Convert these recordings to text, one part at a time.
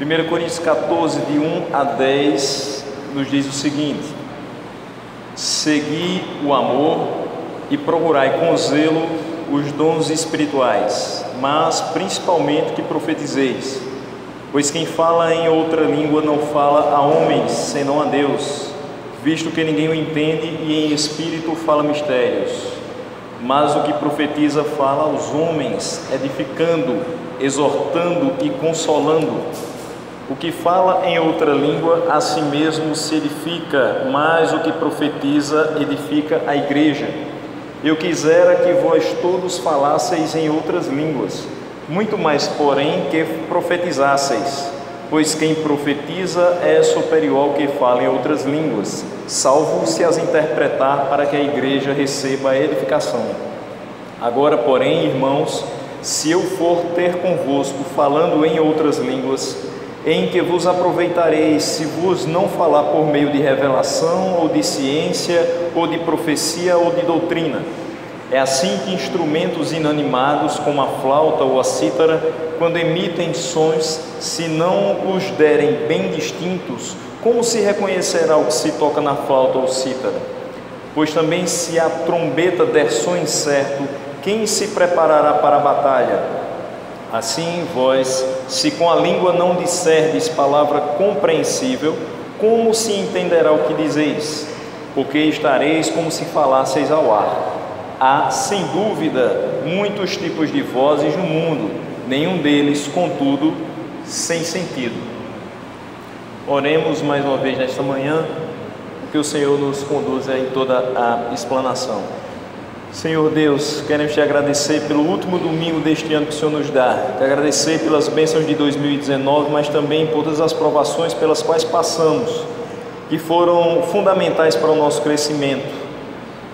1 Coríntios 14, de 1 a 10, nos diz o seguinte: segui o amor e procurai com zelo os dons espirituais, mas principalmente que profetizeis. Pois quem fala em outra língua não fala a homens, senão a Deus, visto que ninguém o entende, e em espírito fala mistérios. Mas o que profetiza fala aos homens, edificando, exortando e consolando. O que fala em outra língua a si mesmo se edifica, mas o que profetiza edifica a igreja. Eu quisera que vós todos falasseis em outras línguas, muito mais, porém, que profetizasseis, pois quem profetiza é superior ao que fala em outras línguas, salvo se as interpretar, para que a igreja receba a edificação. Agora, porém, irmãos, se eu for ter convosco falando em outras línguas, em que vos aproveitareis se vos não falar por meio de revelação, ou de ciência, ou de profecia, ou de doutrina? É assim que instrumentos inanimados, como a flauta ou a cítara, quando emitem sons, se não os derem bem distintos, como se reconhecerá o que se toca na flauta ou cítara? Pois também se a trombeta der som incerto, quem se preparará para a batalha? Assim vós, se com a língua não disserdes palavra compreensível, como se entenderá o que dizeis? Porque estareis como se falasseis ao ar. Há, sem dúvida, muitos tipos de vozes no mundo, nenhum deles, contudo, sem sentido. Oremos mais uma vez nesta manhã, que o Senhor nos conduza em toda a explanação. Senhor Deus, queremos te agradecer pelo último domingo deste ano que o Senhor nos dá, te agradecer pelas bênçãos de 2019, mas também por todas as provações pelas quais passamos, que foram fundamentais para o nosso crescimento.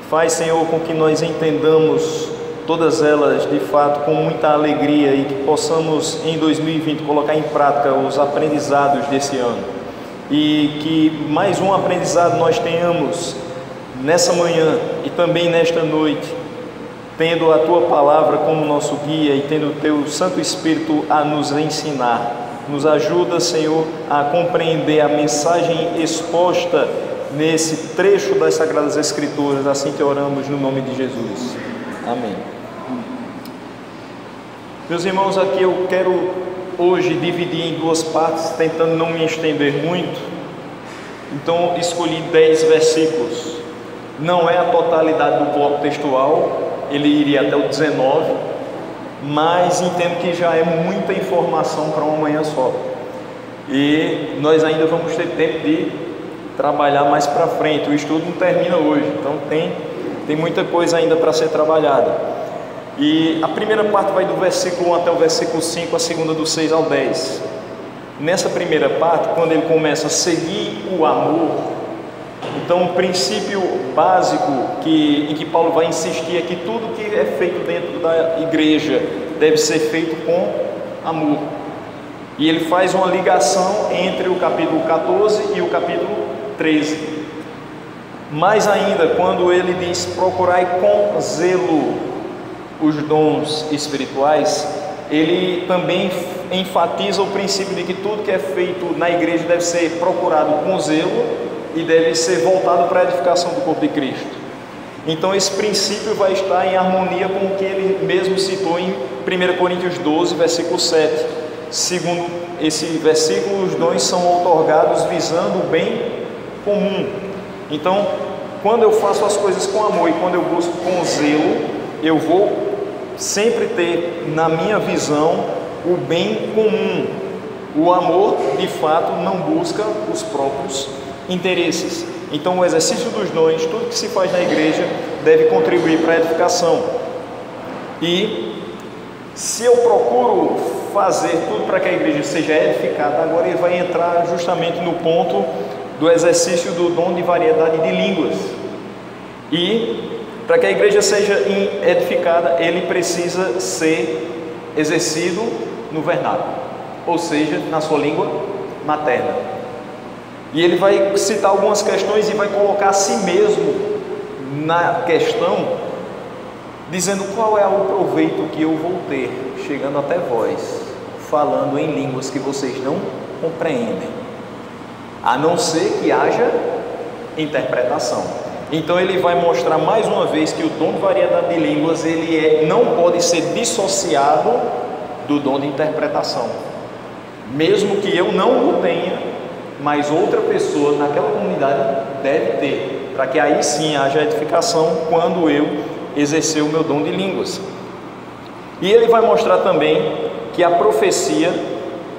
Faz, Senhor, com que nós entendamos todas elas de fato com muita alegria e que possamos em 2020 colocar em prática os aprendizados desse ano, e que mais um aprendizado nós tenhamos nessa manhã e também nesta noite, tendo a Tua Palavra como nosso guia e tendo o Teu Santo Espírito a nos ensinar. Nos ajuda, Senhor, a compreender a mensagem exposta nesse trecho das Sagradas Escrituras, assim que oramos no nome de Jesus. Amém. Meus irmãos, aqui eu quero hoje dividir em duas partes, tentando não me estender muito. Então escolhi 10 versículos. Não é a totalidade do bloco textual, ele iria até o 19, mas entendo que já é muita informação para uma manhã só. E nós ainda vamos ter tempo de trabalhar mais para frente, o estudo não termina hoje, então tem muita coisa ainda para ser trabalhada. E a primeira parte vai do versículo 1 até o versículo 5, a segunda do 6 ao 10. Nessa primeira parte, quando ele começa a seguir o amor, então o princípio básico em que Paulo vai insistir é que tudo que é feito dentro da igreja deve ser feito com amor. E ele faz uma ligação entre o capítulo 14 e o capítulo 13. Mais ainda, quando ele diz: procurai com zelo os dons espirituais, ele também enfatiza o princípio de que tudo que é feito na igreja deve ser procurado com zelo e deve ser voltado para a edificação do corpo de Cristo. Então esse princípio vai estar em harmonia com o que ele mesmo citou em 1 Coríntios 12, versículo 7. Segundo esse versículo, os dons são outorgados visando o bem comum. Então, quando eu faço as coisas com amor e quando eu busco com zelo, eu vou sempre ter na minha visão o bem comum. O amor, de fato, não busca os próprios interesses. Então, o exercício dos dons, tudo que se faz na igreja, deve contribuir para a edificação. E se eu procuro fazer tudo para que a igreja seja edificada, agora ele vai entrar justamente no ponto do exercício do dom de variedade de línguas. E para que a igreja seja edificada, ele precisa ser exercido no vernáculo, ou seja, na sua língua materna. E ele vai citar algumas questões e vai colocar a si mesmo na questão, dizendo qual é o proveito que eu vou ter chegando até vós, falando em línguas que vocês não compreendem, a não ser que haja interpretação. Então ele vai mostrar mais uma vez que o dom de variedade de línguas não pode ser dissociado do dom de interpretação, mesmo que eu não o tenha, mas outra pessoa naquela comunidade deve ter, para que aí sim haja edificação quando eu exercer o meu dom de línguas. E ele vai mostrar também que a profecia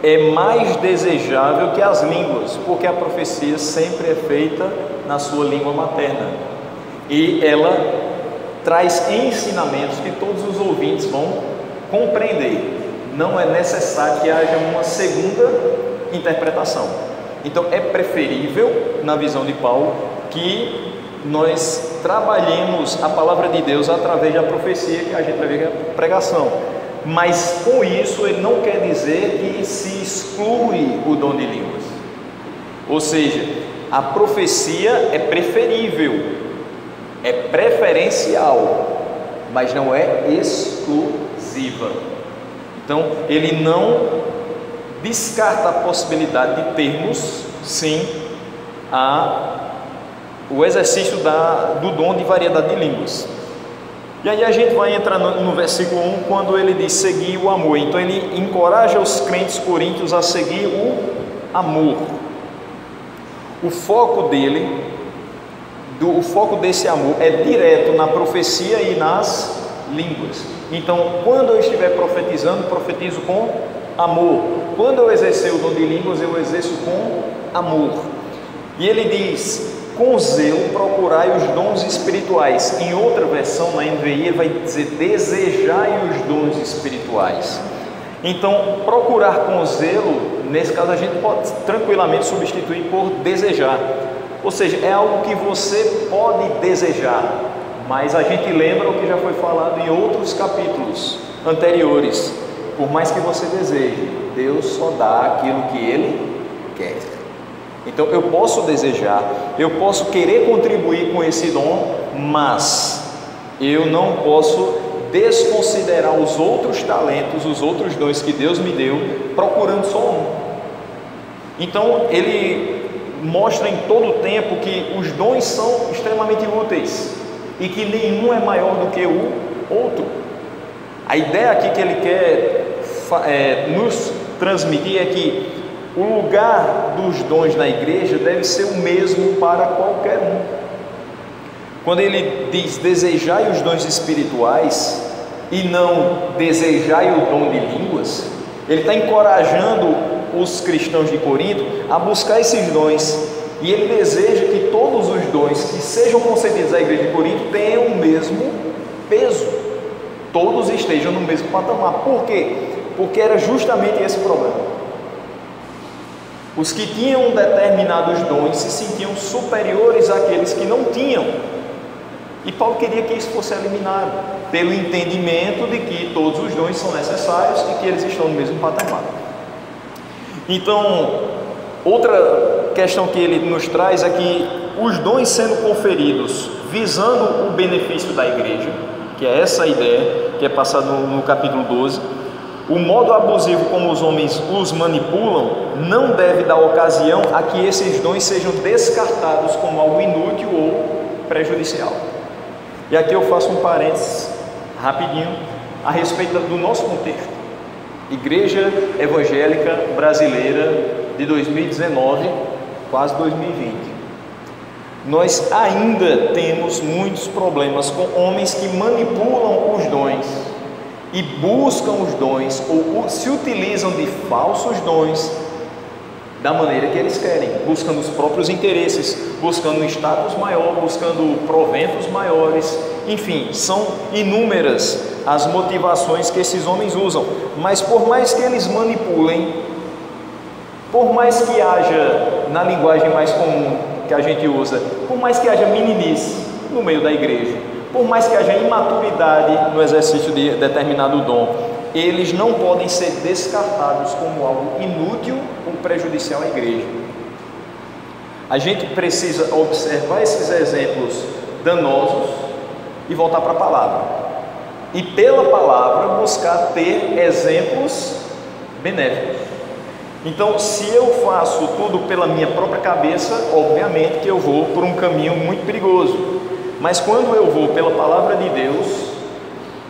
é mais desejável que as línguas, porque a profecia sempre é feita na sua língua materna e ela traz ensinamentos que todos os ouvintes vão compreender. Não é necessário que haja uma segunda interpretação. Então é preferível, na visão de Paulo, que nós trabalhemos a palavra de Deus através da profecia, que a gente vai ver que é a pregação. Mas com isso ele não quer dizer que se exclui o dom de línguas. Ou seja, a profecia é preferível, é preferencial, mas não é exclusiva. Então ele não descarta a possibilidade de termos, sim, o exercício do dom de variedade de línguas. E aí a gente vai entrar no versículo 1, quando ele diz seguir o amor. Então ele encoraja os crentes coríntios a seguir o amor. O foco desse amor é direto na profecia e nas línguas. Então quando eu estiver profetizando, profetizo com amor. Quando eu exercer o dom de línguas, eu exerço com amor. E ele diz: com zelo procurai os dons espirituais. Em outra versão, na NVI, ele vai dizer: desejai os dons espirituais. Então, procurar com zelo, nesse caso a gente pode tranquilamente substituir por desejar. Ou seja, é algo que você pode desejar, mas a gente lembra o que já foi falado em outros capítulos anteriores. Por mais que você deseje, Deus só dá aquilo que Ele quer. Então eu posso desejar, eu posso querer contribuir com esse dom, mas eu não posso desconsiderar os outros talentos, os outros dons que Deus me deu, procurando só um. Então ele mostra em todo o tempo que os dons são extremamente úteis e que nenhum é maior do que o outro. A ideia aqui que ele quer nos transmitir é que o lugar dos dons na igreja deve ser o mesmo para qualquer um. Quando ele diz desejai os dons espirituais e não desejai o dom de línguas, ele está encorajando os cristãos de Corinto a buscar esses dons, e ele deseja que todos os dons que sejam concedidos à igreja de Corinto tenham o mesmo peso, todos estejam no mesmo patamar. Por quê? Porque era justamente esse o problema. Os que tinham determinados dons se sentiam superiores àqueles que não tinham. E Paulo queria que isso fosse eliminado, pelo entendimento de que todos os dons são necessários e que eles estão no mesmo patamar. Então, outra questão que ele nos traz é que os dons sendo conferidos visando o benefício da igreja, que é essa a ideia que é passada no capítulo 12, o modo abusivo como os homens os manipulam não deve dar ocasião a que esses dons sejam descartados como algo inútil ou prejudicial. E aqui eu faço um parênteses rapidinho a respeito do nosso contexto. Igreja Evangélica Brasileira de 2019, quase 2020. Nós ainda temos muitos problemas com homens que manipulam os dons e buscam os dons ou se utilizam de falsos dons da maneira que eles querem, buscando os próprios interesses, buscando um status maior, buscando proventos maiores. Enfim, são inúmeras as motivações que esses homens usam. Mas por mais que eles manipulem, por mais que haja, na linguagem mais comum que a gente usa, por mais que haja meninice no meio da igreja, por mais que haja imaturidade no exercício de determinado dom, eles não podem ser descartados como algo inútil ou prejudicial à igreja. A gente precisa observar esses exemplos danosos e voltar para a palavra. E pela palavra buscar ter exemplos benéficos. Então, se eu faço tudo pela minha própria cabeça, obviamente que eu vou por um caminho muito perigoso. Mas quando eu vou pela palavra de Deus,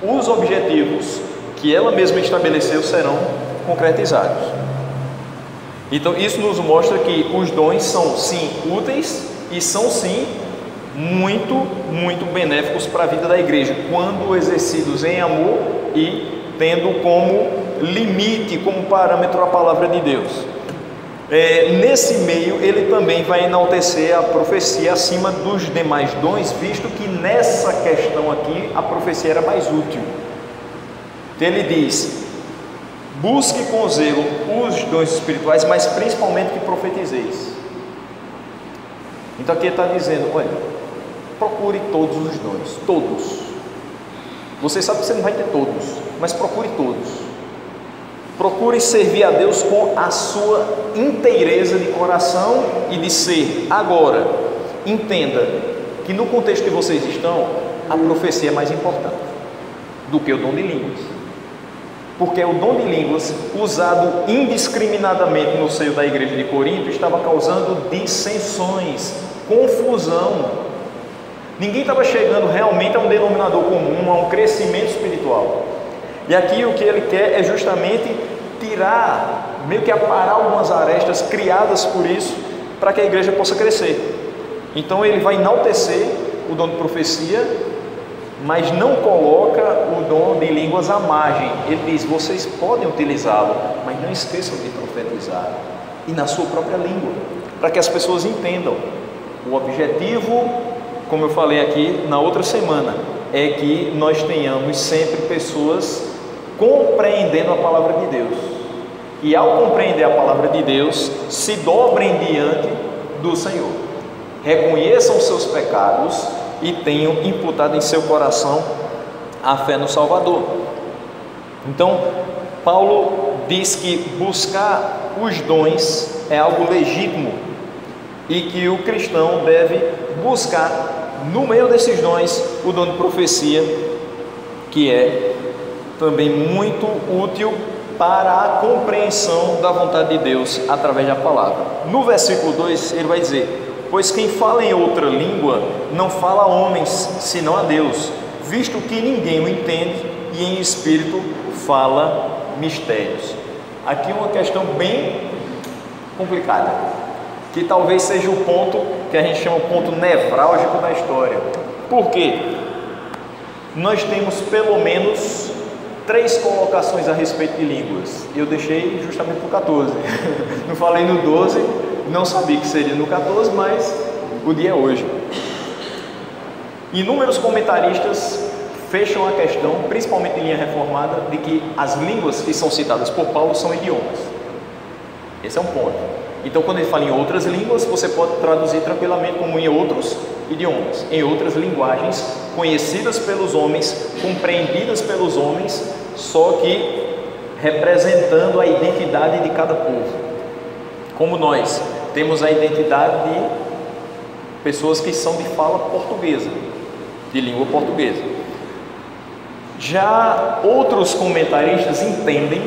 os objetivos que ela mesma estabeleceu serão concretizados. Então, isso nos mostra que os dons são sim úteis e são sim muito benéficos para a vida da igreja, quando exercidos em amor e tendo como limite, como parâmetro a palavra de Deus. Nesse meio, ele também vai enaltecer a profecia acima dos demais dons, visto que nessa questão aqui a profecia era mais útil. Então, ele diz: busque com zelo os dons espirituais, mas principalmente que profetizeis. Então aqui ele está dizendo: olha, procure todos os dons, todos. Você sabe que você não vai ter todos, mas procure todos. Procure servir a Deus com a sua inteireza de coração e de ser. Agora, entenda que no contexto que vocês estão, a profecia é mais importante do que o dom de línguas. Porque o dom de línguas, usado indiscriminadamente no seio da igreja de Corinto, estava causando dissensões, confusão. Ninguém estava chegando realmente a um denominador comum, a um crescimento espiritual. E aqui o que ele quer é justamente tirar, meio que aparar algumas arestas criadas por isso, para que a igreja possa crescer. Então ele vai enaltecer o dom de profecia, mas não coloca o dom de línguas à margem. Ele diz: vocês podem utilizá-lo, mas não esqueçam de profetizar, e na sua própria língua, para que as pessoas entendam. O objetivo, como eu falei aqui na outra semana, é que nós tenhamos sempre pessoas compreendendo a palavra de Deus, e ao compreender a palavra de Deus, se dobrem diante do Senhor, reconheçam os seus pecados e tenham imputado em seu coração a fé no Salvador. Então, Paulo diz que buscar os dons é algo legítimo e que o cristão deve buscar, no meio desses dons, o dom de profecia, que é também muito útil para a compreensão da vontade de Deus através da palavra. No versículo 2 ele vai dizer: pois quem fala em outra língua não fala a homens, senão a Deus, visto que ninguém o entende, e em espírito fala mistérios. Aqui uma questão bem complicada, que talvez seja o ponto que a gente chama o ponto nevrálgico da história. Por quê? Nós temos pelo menos 3 colocações a respeito de línguas. Eu deixei justamente por 14. Não falei no 12, não sabia que seria no 14, mas o dia é hoje. Inúmeros comentaristas fecham a questão, principalmente em linha reformada, de que as línguas que são citadas por Paulo são idiomas. Esse é um ponto. Então, quando ele fala em outras línguas, você pode traduzir tranquilamente como em outros idiomas, em outras linguagens conhecidas pelos homens, compreendidas pelos homens, só que representando a identidade de cada povo. Como nós temos a identidade de pessoas que são de fala portuguesa, de língua portuguesa. Já outros comentaristas entendem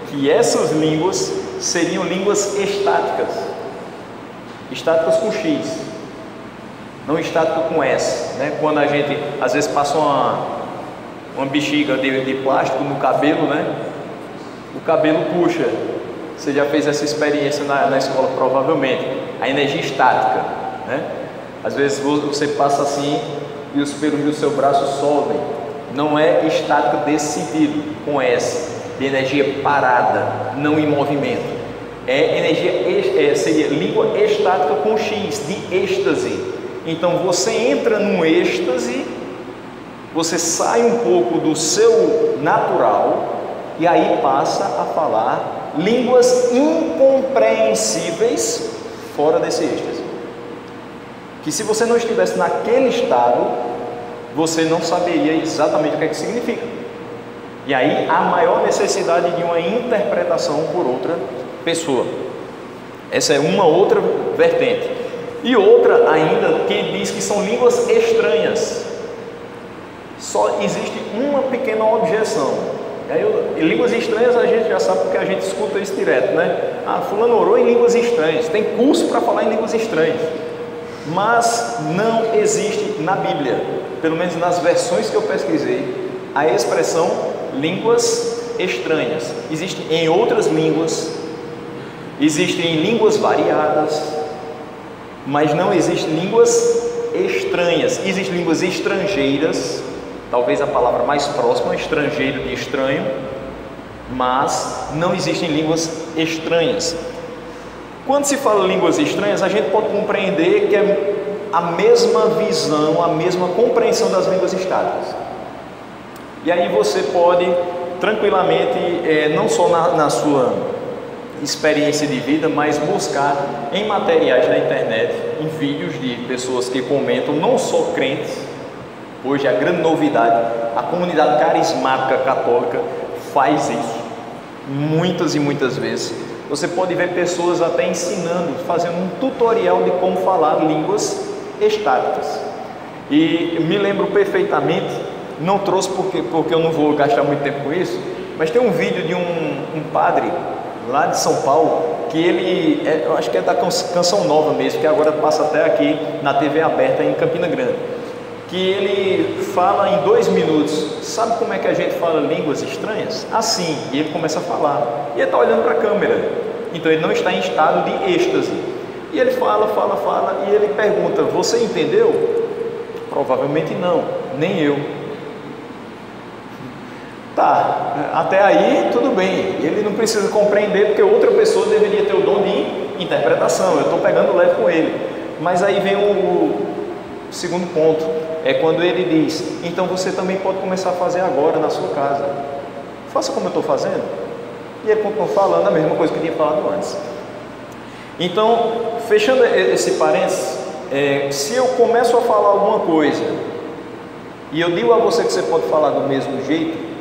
que essas línguas seriam línguas estáticas, estáticas com X, não estática com S, né? Quando a gente às vezes passa uma bexiga de plástico no cabelo, né? O cabelo puxa. Você já fez essa experiência na escola, provavelmente. A energia estática, né? Às vezes você passa assim e os pelos do seu braço sobem. Não é estática desse sentido, com S, de energia parada, não em movimento. É energia, seria língua estática com X, de êxtase. Então você entra num êxtase, você sai um pouco do seu natural e aí passa a falar línguas incompreensíveis fora desse êxtase. Que se você não estivesse naquele estado, você não saberia exatamente o que é que significa. E aí há maior necessidade de uma interpretação por outra pessoa. Essa é uma outra vertente. E outra ainda que diz que são línguas estranhas. Só existe uma pequena objeção. E aí, línguas estranhas a gente já sabe porque a gente escuta isso direto, né? Ah, fulano orou em línguas estranhas. Tem curso para falar em línguas estranhas. Mas não existe na Bíblia, pelo menos nas versões que eu pesquisei, a expressão línguas estranhas. Existe em outras línguas, existem em línguas variadas, mas não existem línguas estranhas. Existem línguas estrangeiras, talvez a palavra mais próxima, estrangeiro de estranho, mas não existem línguas estranhas. Quando se fala línguas estranhas, a gente pode compreender que é a mesma visão, a mesma compreensão das línguas estáticas. E aí você pode tranquilamente, não só na sua experiência de vida, mas buscar em materiais na internet, em vídeos de pessoas que comentam, não só crentes. Hoje a grande novidade, a comunidade carismática católica faz isso muitas e muitas vezes. Você pode ver pessoas até ensinando, fazendo um tutorial de como falar línguas estáticas. E me lembro perfeitamente, não trouxe porque eu não vou gastar muito tempo com isso, mas tem um vídeo de um padre lá de São Paulo, que ele, eu acho que é da Canção Nova mesmo, que agora passa até aqui na TV aberta em Campina Grande, que ele fala em 2 minutos, sabe como é que a gente fala línguas estranhas? Assim, e ele começa a falar, e ele está olhando para a câmera, então ele não está em estado de êxtase, e ele fala, e ele pergunta, você entendeu? Provavelmente não, nem eu. Tá, até aí tudo bem, ele não precisa compreender porque outra pessoa deveria ter o dom de interpretação, eu estou pegando leve com ele. Mas aí vem o segundo ponto, é quando ele diz, então você também pode começar a fazer agora na sua casa, faça como eu estou fazendo. E ele continua falando a mesma coisa que eu tinha falado antes. Então, fechando esse parênteses, se eu começo a falar alguma coisa e eu digo a você que você pode falar do mesmo jeito,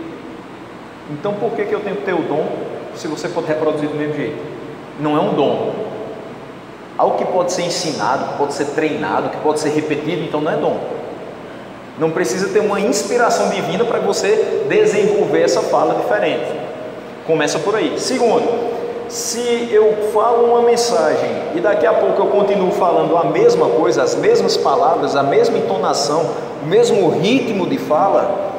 então por que eu tenho que ter o dom se você pode reproduzir do mesmo jeito? Não é um dom. Algo que pode ser ensinado, que pode ser treinado, que pode ser repetido, então não é dom. Não precisa ter uma inspiração divina para você desenvolver essa fala diferente. Começa por aí. Segundo, se eu falo uma mensagem e daqui a pouco eu continuo falando a mesma coisa, as mesmas palavras, a mesma entonação, o mesmo ritmo de fala,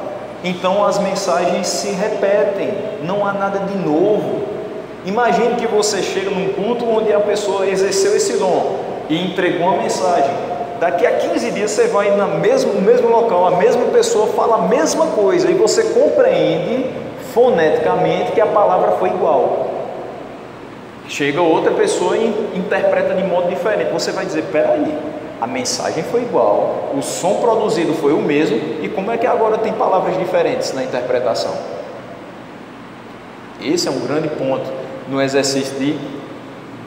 então as mensagens se repetem, não há nada de novo. Imagine que você chega num culto onde a pessoa exerceu esse dom e entregou uma mensagem. Daqui a 15 dias você vai no mesmo local, a mesma pessoa fala a mesma coisa e você compreende foneticamente que a palavra foi igual. Chega outra pessoa e interpreta de modo diferente. Você vai dizer, peraí, a mensagem foi igual, o som produzido foi o mesmo, e como é que agora tem palavras diferentes na interpretação? Esse é um grande ponto no exercício de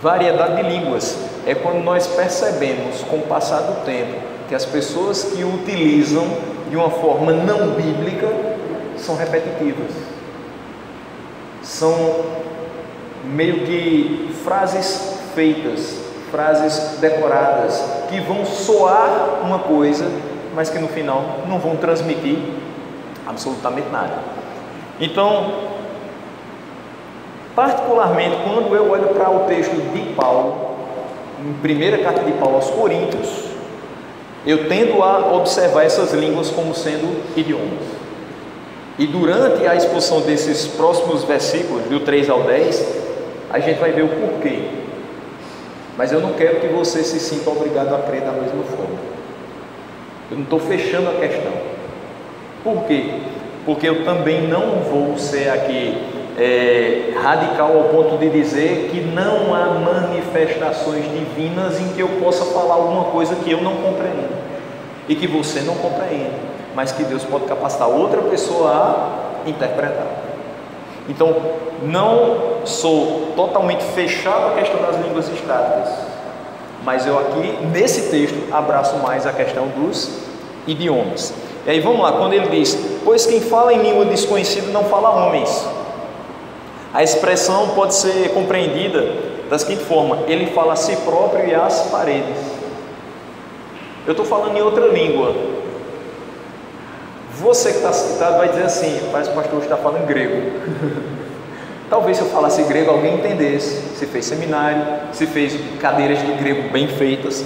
variedade de línguas. É quando nós percebemos, com o passar do tempo, que as pessoas que o utilizam de uma forma não bíblica são repetitivas. São meio que frases feitas, frases decoradas, que vão soar uma coisa, mas que no final não vão transmitir absolutamente nada. Então, particularmente quando eu olho para o texto de Paulo, em primeira carta de Paulo aos Coríntios, eu tendo a observar essas línguas como sendo idiomas. E durante a exposição desses próximos versículos, do 3 ao 10, a gente vai ver o porquê. Mas eu não quero que você se sinta obrigado a crer da mesma forma. Eu não estou fechando a questão. Por quê? Porque eu também não vou ser aqui radical ao ponto de dizer que não há manifestações divinas em que eu possa falar alguma coisa que eu não compreendo e que você não compreende, mas que Deus pode capacitar outra pessoa a interpretar. Então, não sou totalmente fechado à questão das línguas estáticas, mas eu aqui, nesse texto, abraço mais a questão dos idiomas. E aí vamos lá, quando ele diz, pois quem fala em língua desconhecida não fala homens. A expressão pode ser compreendida da seguinte forma, ele fala a si próprio e às paredes. Eu estou falando em outra língua. Você que está citado vai dizer assim: parece que o pastor está falando grego. Talvez se eu falasse grego alguém entendesse, se fez seminário, se fez cadeiras de grego bem feitas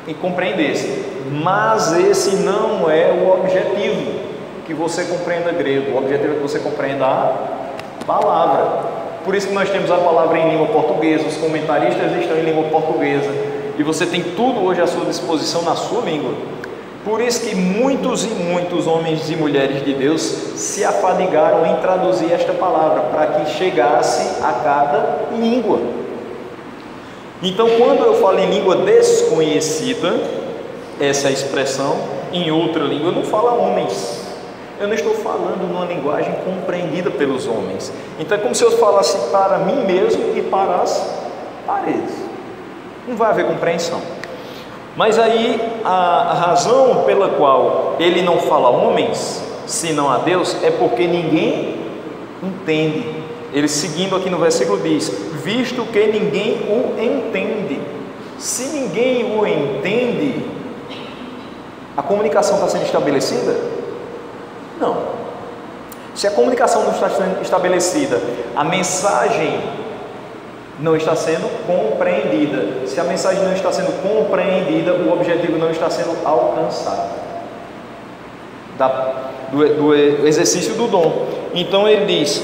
e compreendesse. Mas esse não é o objetivo, que você compreenda grego. O objetivo é que você compreenda a palavra. Por isso que nós temos a palavra em língua portuguesa, os comentaristas estão em língua portuguesa, e você tem tudo hoje à sua disposição na sua língua. Por isso que muitos e muitos homens e mulheres de Deus se afadigaram em traduzir esta palavra, para que chegasse a cada língua. Então, quando eu falo em língua desconhecida, essa é a expressão, em outra língua, não fala homens. Eu não estou falando numa linguagem compreendida pelos homens. Então é como se eu falasse para mim mesmo e para as paredes. Não vai haver compreensão. Mas aí a razão pela qual ele não fala a homens, senão a Deus, é porque ninguém entende. Ele, seguindo aqui no versículo, diz: visto que ninguém o entende. Se ninguém o entende, a comunicação está sendo estabelecida? Não. Se a comunicação não está sendo estabelecida, a mensagem não está sendo compreendida. Se a mensagem não está sendo compreendida, o objetivo não está sendo alcançado do exercício do dom. Então ele diz,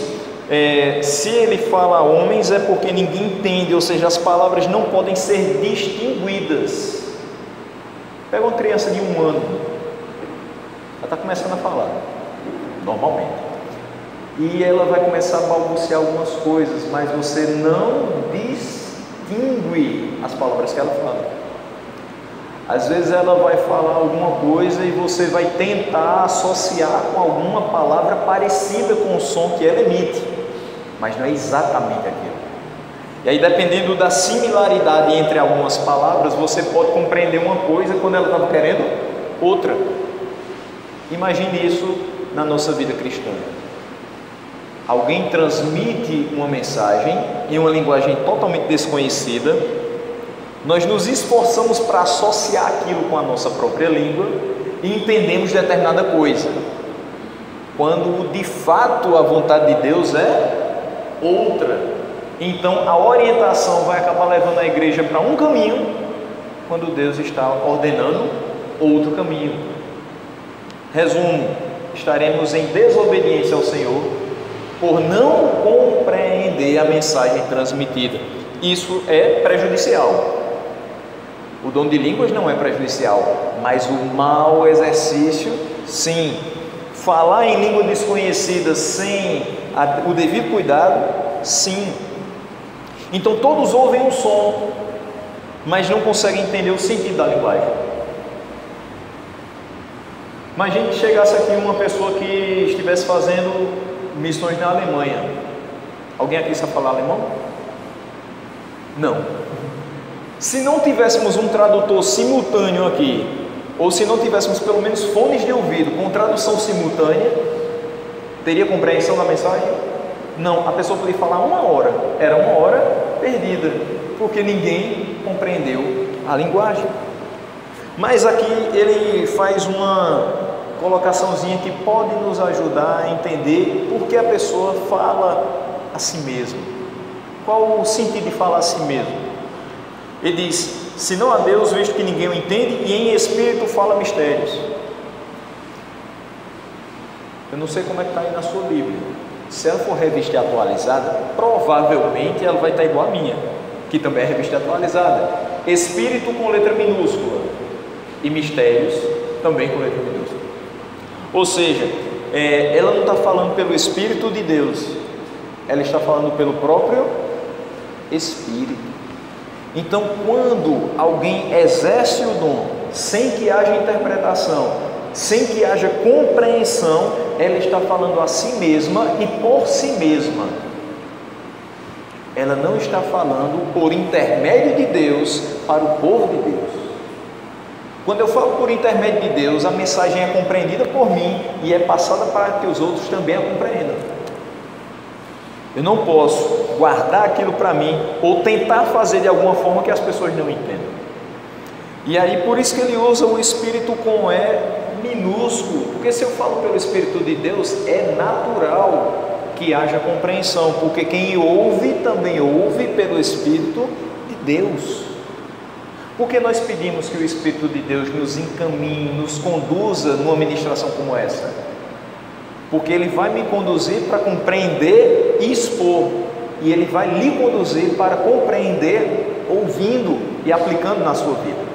se ele fala a homens é porque ninguém entende, ou seja, as palavras não podem ser distinguidas. Pega uma criança de 1 ano, ela está começando a falar normalmente, e ela vai começar a balbuciar algumas coisas, mas você não distingue as palavras que ela fala. Às vezes ela vai falar alguma coisa e você vai tentar associar com alguma palavra parecida com o som que ela emite, mas não é exatamente aquilo. E aí, dependendo da similaridade entre algumas palavras, você pode compreender uma coisa quando ela estava querendo outra. Imagine isso na nossa vida cristã. Alguém transmite uma mensagem em uma linguagem totalmente desconhecida, nós nos esforçamos para associar aquilo com a nossa própria língua e entendemos determinada coisa, quando de fato a vontade de Deus é outra. Então a orientação vai acabar levando a igreja para um caminho, quando Deus está ordenando outro caminho. Resumo: estaremos em desobediência ao Senhor por não compreender a mensagem transmitida. Isso é prejudicial. O dom de línguas não é prejudicial, mas o mau exercício, sim. Falar em língua desconhecida sem o devido cuidado, sim. Então todos ouvem um som, mas não conseguem entender o sentido da linguagem. Imagine que chegasse aqui uma pessoa que estivesse fazendo missões na Alemanha. Alguém aqui sabe falar alemão? Não. Se não tivéssemos um tradutor simultâneo aqui, ou se não tivéssemos pelo menos fones de ouvido com tradução simultânea, teria compreensão da mensagem? Não, a pessoa podia falar 1 hora, era 1 hora perdida, porque ninguém compreendeu a linguagem. Mas aqui ele faz uma colocaçãozinha que pode nos ajudar a entender por que a pessoa fala a si mesma. Qual o sentido de falar a si mesmo? Ele diz: se não a Deus, visto que ninguém o entende, e em espírito fala mistérios. Eu não sei como é que está aí na sua Bíblia. Se ela for revista atualizada, provavelmente ela vai estar igual a minha, que também é revista atualizada. Espírito com letra minúscula e mistérios também com letra minúscula. Ou seja, ela não está falando pelo Espírito de Deus, ela está falando pelo próprio Espírito. Então, quando alguém exerce o dom sem que haja interpretação, sem que haja compreensão, ela está falando a si mesma e por si mesma. Ela não está falando por intermédio de Deus para o povo de Deus. Quando eu falo por intermédio de Deus, a mensagem é compreendida por mim e é passada para que os outros também a compreendam. Eu não posso guardar aquilo para mim ou tentar fazer de alguma forma que as pessoas não entendam. E aí por isso que ele usa o Espírito com minúsculo, porque se eu falo pelo Espírito de Deus, é natural que haja compreensão, porque quem ouve também ouve pelo Espírito de Deus. Porque nós pedimos que o Espírito de Deus nos encaminhe, nos conduza numa ministração como essa? Porque Ele vai me conduzir para compreender e expor, e Ele vai lhe conduzir para compreender, ouvindo e aplicando na sua vida.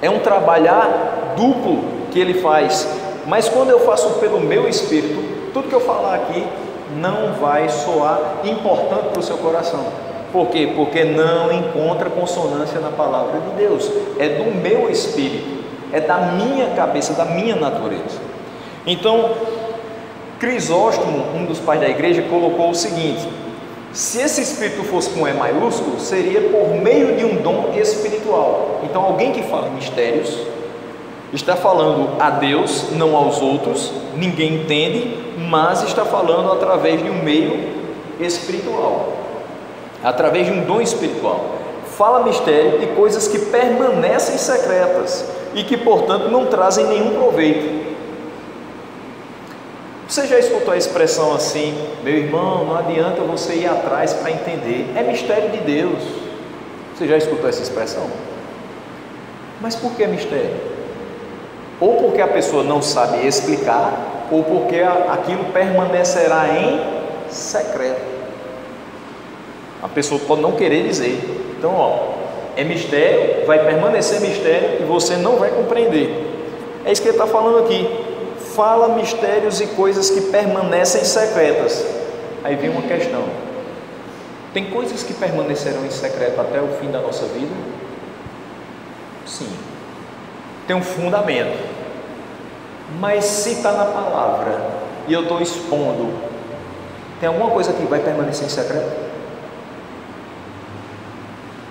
É um trabalhar duplo que Ele faz, mas quando eu faço pelo meu Espírito, tudo que eu falar aqui não vai soar importante para o seu coração. Por quê? Porque não encontra consonância na palavra de Deus. É do meu espírito, é da minha cabeça, da minha natureza. Então, Crisóstomo, um dos pais da igreja, colocou o seguinte: se esse espírito fosse com E maiúsculo, seria por meio de um dom espiritual. Então, alguém que fala em mistérios está falando a Deus, não aos outros, ninguém entende, mas está falando através de um meio espiritual, através de um dom espiritual. Fala mistério e coisas que permanecem secretas e que, portanto, não trazem nenhum proveito. Você já escutou a expressão assim: meu irmão, não adianta você ir atrás para entender, é mistério de Deus. Você já escutou essa expressão? Mas por que mistério? Ou porque a pessoa não sabe explicar, ou porque aquilo permanecerá em secreto. A pessoa pode não querer dizer. Então, é mistério, vai permanecer mistério e você não vai compreender. É isso que ele está falando aqui. Fala mistérios e coisas que permanecem secretas. Aí vem uma questão: tem coisas que permanecerão em secreto até o fim da nossa vida? Sim. Tem um fundamento. Mas se está na palavra e eu estou expondo, tem alguma coisa que vai permanecer em secreto?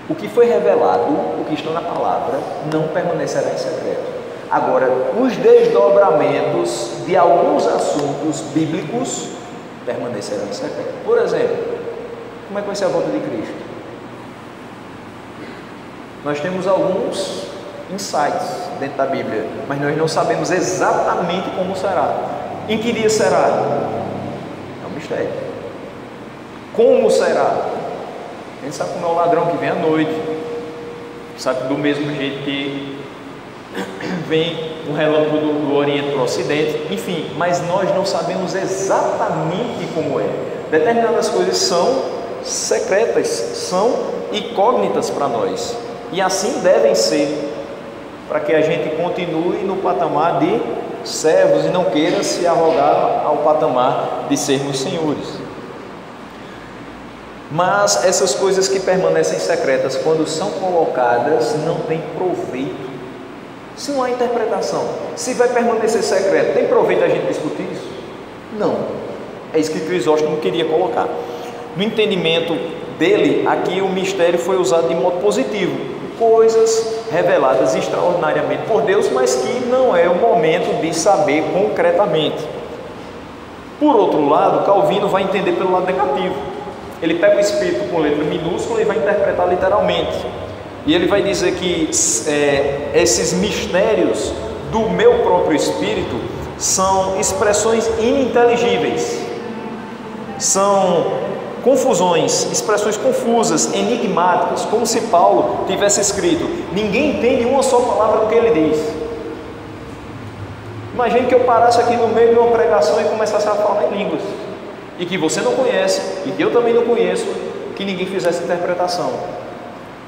O que foi revelado, o que está na palavra, não permanecerá em secreto. Agora, os desdobramentos de alguns assuntos bíblicos permanecerão em secreto. Por exemplo, como é que vai ser a volta de Cristo? Nós temos alguns insights dentro da Bíblia, mas nós não sabemos exatamente como será. Em que dia será? É um mistério. Como será? A gente sabe como é o ladrão que vem à noite, sabe do mesmo jeito que vem um relâmpago do Oriente para o Ocidente, enfim, mas nós não sabemos exatamente como é. Determinadas coisas são secretas, são incógnitas para nós, e assim devem ser, para que a gente continue no patamar de servos e não queira se arrogar ao patamar de sermos senhores. Mas essas coisas que permanecem secretas, quando são colocadas, não tem proveito. Se não há interpretação, se vai permanecer secreto, tem proveito a gente discutir isso? Não. É isso que Crisóstomo queria colocar. No entendimento dele, aqui o mistério foi usado de modo positivo. Coisas reveladas extraordinariamente por Deus, mas que não é o momento de saber concretamente. Por outro lado, Calvino vai entender pelo lado negativo. Ele pega o Espírito com letra minúscula e vai interpretar literalmente. E ele vai dizer que esses mistérios do meu próprio Espírito são expressões ininteligíveis, são confusões, expressões confusas, enigmáticas, como se Paulo tivesse escrito: ninguém entende uma só palavra do que ele diz. Imagine que eu parasse aqui no meio de uma pregação e começasse a falar em línguas, e que você não conhece, e que eu também não conheço, que ninguém fizesse interpretação.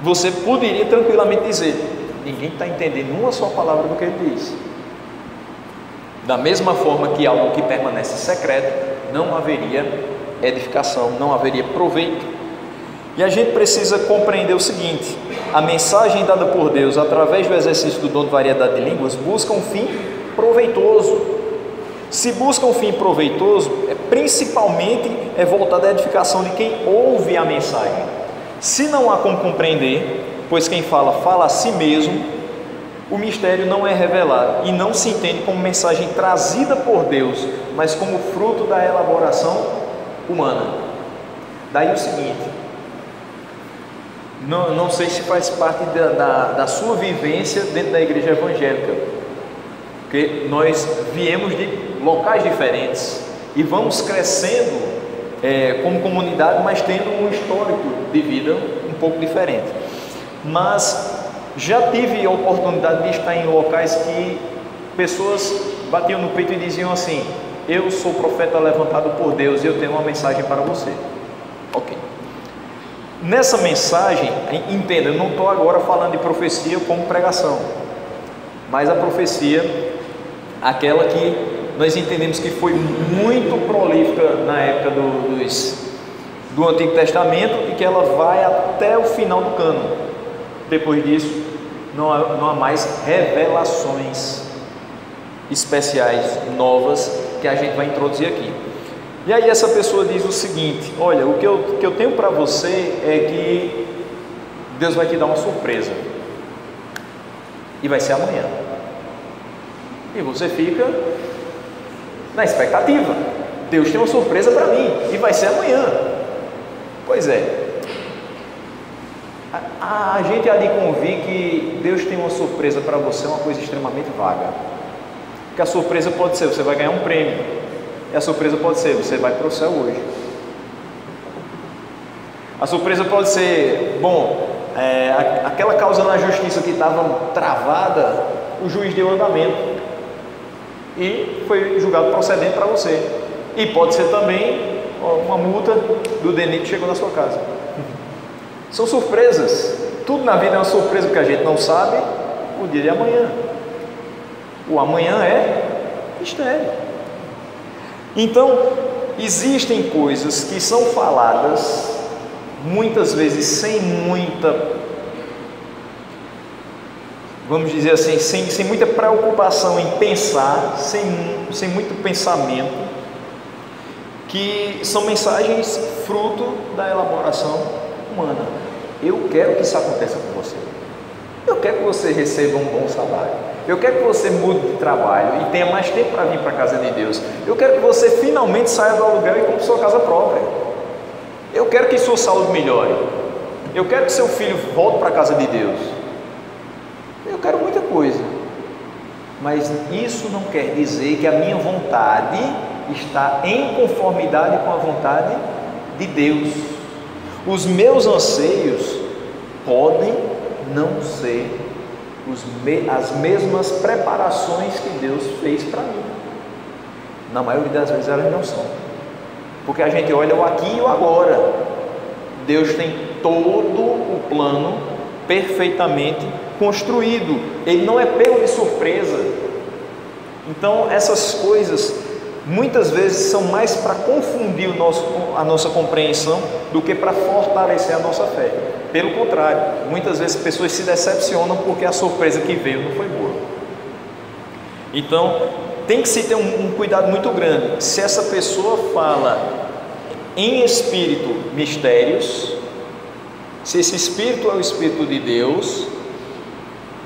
Você poderia tranquilamente dizer: ninguém está entendendo uma só palavra do que ele diz. Da mesma forma que algo que permanece secreto, não haveria edificação, não haveria proveito. E a gente precisa compreender o seguinte: a mensagem dada por Deus através do exercício do dom de variedade de línguas busca um fim proveitoso. Se busca um fim proveitoso, principalmente é voltada à edificação de quem ouve a mensagem. Se não há como compreender, pois quem fala a si mesmo, o mistério não é revelado e não se entende como mensagem trazida por Deus, mas como fruto da elaboração humana. Daí o seguinte: não sei se faz parte da sua vivência dentro da igreja evangélica. porque nós viemos de locais diferentes e vamos crescendo como comunidade, mas tendo um histórico de vida um pouco diferente. Mas já tive a oportunidade de estar em locais que pessoas batiam no peito e diziam assim: eu sou profeta levantado por Deus e eu tenho uma mensagem para você. Ok. Nessa mensagem, entenda, eu não estou agora falando de profecia como pregação, mas a profecia, aquela que nós entendemos que foi muito prolífica na época do Antigo Testamento e que ela vai até o final do cânon. Depois disso, não há mais revelações especiais, novas, que a gente vai introduzir aqui. E aí essa pessoa diz o seguinte: olha, o que eu tenho para você é que Deus vai te dar uma surpresa, e vai ser amanhã. E você fica na expectativa: Deus tem uma surpresa para mim, e vai ser amanhã. Pois é, a gente há de convir que Deus tem uma surpresa para você, é uma coisa extremamente vaga. Porque a surpresa pode ser: você vai ganhar um prêmio. E a surpresa pode ser: você vai para o céu hoje. A surpresa pode ser: bom, aquela causa na justiça que estava travada, o juiz deu andamento e foi julgado procedente para você. E pode ser também uma multa do DENIT que chegou na sua casa. São surpresas. Tudo na vida é uma surpresa, porque a gente não sabe o dia de amanhã. O amanhã é mistério. Então, existem coisas que são faladas muitas vezes sem muita, vamos dizer assim, sem muita preocupação em pensar, sem muito pensamento, que são mensagens fruto da elaboração humana. Eu quero que isso aconteça com você. Eu quero que você receba um bom salário. Eu quero que você mude de trabalho e tenha mais tempo para vir para a casa de Deus. Eu quero que você finalmente saia do aluguel e compre sua casa própria. Eu quero que sua saúde melhore. Eu quero que seu filho volte para a casa de Deus. Eu quero muita coisa. Mas isso não quer dizer que a minha vontade está em conformidade com a vontade de Deus. Os meus anseios podem não ser as mesmas preparações que Deus fez para mim. Na maioria das vezes elas não são, porque a gente olha o aqui e o agora. Deus tem todo o plano perfeitamente construído, Ele não é pego de surpresa. Então essas coisas muitas vezes são mais para confundir a nossa compreensão do que para fortalecer a nossa fé. Pelo contrário, muitas vezes pessoas se decepcionam porque a surpresa que veio não foi boa. Então, tem que se ter um cuidado muito grande. Se essa pessoa fala em espírito mistérios, se esse espírito é o Espírito de Deus,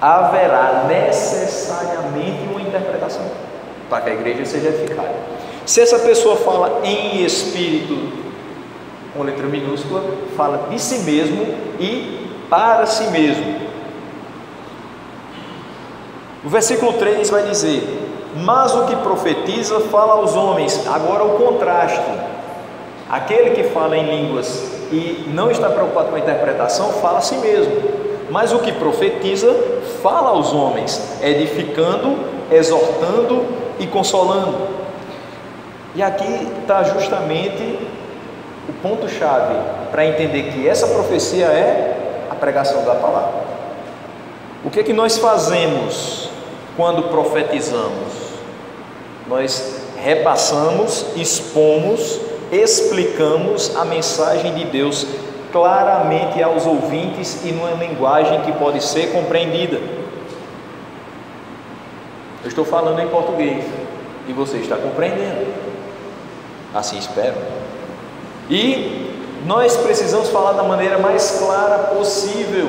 haverá necessariamente uma interpretação para que a igreja seja edificada. Se essa pessoa fala em espírito, com letra minúscula, fala de si mesmo e para si mesmo. O versículo 3 vai dizer: mas o que profetiza fala aos homens. Agora o contraste: aquele que fala em línguas e não está preocupado com a interpretação, fala a si mesmo, mas o que profetiza fala aos homens, edificando, exortando e consolando. E aqui está justamente o ponto-chave para entender que essa profecia é a pregação da palavra. O que é que nós fazemos quando profetizamos? Nós repassamos, expomos, explicamos a mensagem de Deus claramente aos ouvintes e numa linguagem que pode ser compreendida. Eu estou falando em português e você está compreendendo. Assim espero. E nós precisamos falar da maneira mais clara possível,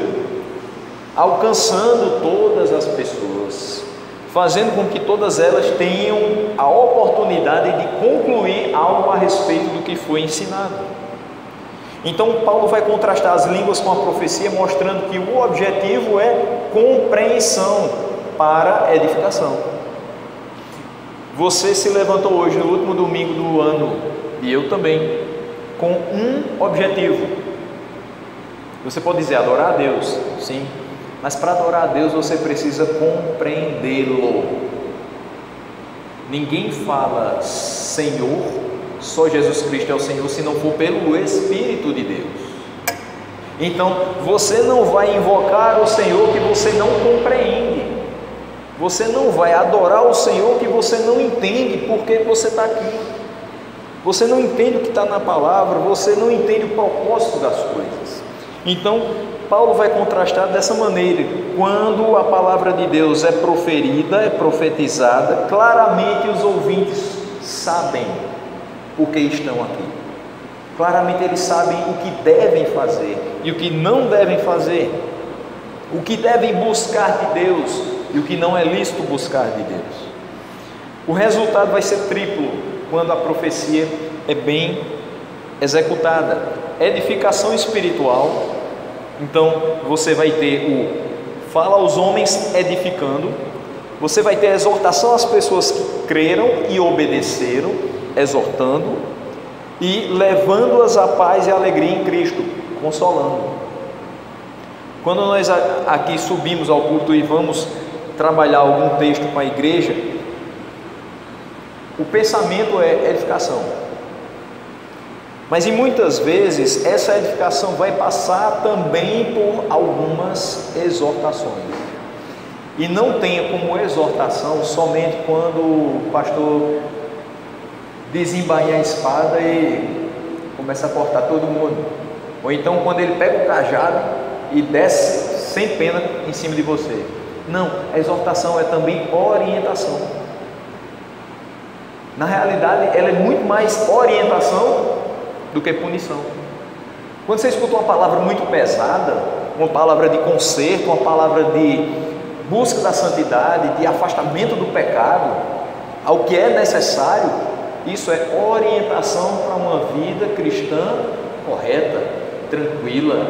alcançando todas as pessoas, fazendo com que todas elas tenham a oportunidade de concluir algo a respeito do que foi ensinado. Então Paulo vai contrastar as línguas com a profecia, mostrando que o objetivo é compreensão para edificação. Você se levantou hoje, no último domingo do ano, e eu também, com um objetivo. Você pode dizer adorar a Deus, sim, mas para adorar a Deus você precisa compreendê-lo. Ninguém fala Senhor, só Jesus Cristo é o Senhor, se não for pelo Espírito de Deus. Então, você não vai invocar o Senhor que você não compreende. Você não vai adorar o Senhor que você não entende porque você está aqui. Você não entende o que está na palavra, você não entende o propósito das coisas. Então, Paulo vai contrastar dessa maneira. Quando a palavra de Deus é proferida, é profetizada, claramente os ouvintes sabem por que estão aqui. Claramente eles sabem o que devem fazer e o que não devem fazer, o que devem buscar de Deus e o que não é lícito buscar de Deus. O resultado vai ser triplo quando a profecia é bem executada: edificação espiritual. Então você vai ter o fala aos homens edificando, você vai ter a exortação às pessoas que creram e obedeceram, exortando, e levando-as à paz e alegria em Cristo, consolando. Quando nós aqui subimos ao culto e vamos trabalhar algum texto com a igreja, o pensamento é edificação. Mas e muitas vezes essa edificação vai passar também por algumas exortações. E não tenha como exortação somente quando o pastor desembainha a espada e começa a cortar todo mundo, ou então quando ele pega o cajado e desce sem pena em cima de você. Não, a exortação é também orientação. Na realidade ela é muito mais orientação do que punição. Quando você escuta uma palavra muito pesada, uma palavra de conserto, uma palavra de busca da santidade, de afastamento do pecado, ao que é necessário, isso é orientação para uma vida cristã correta, tranquila,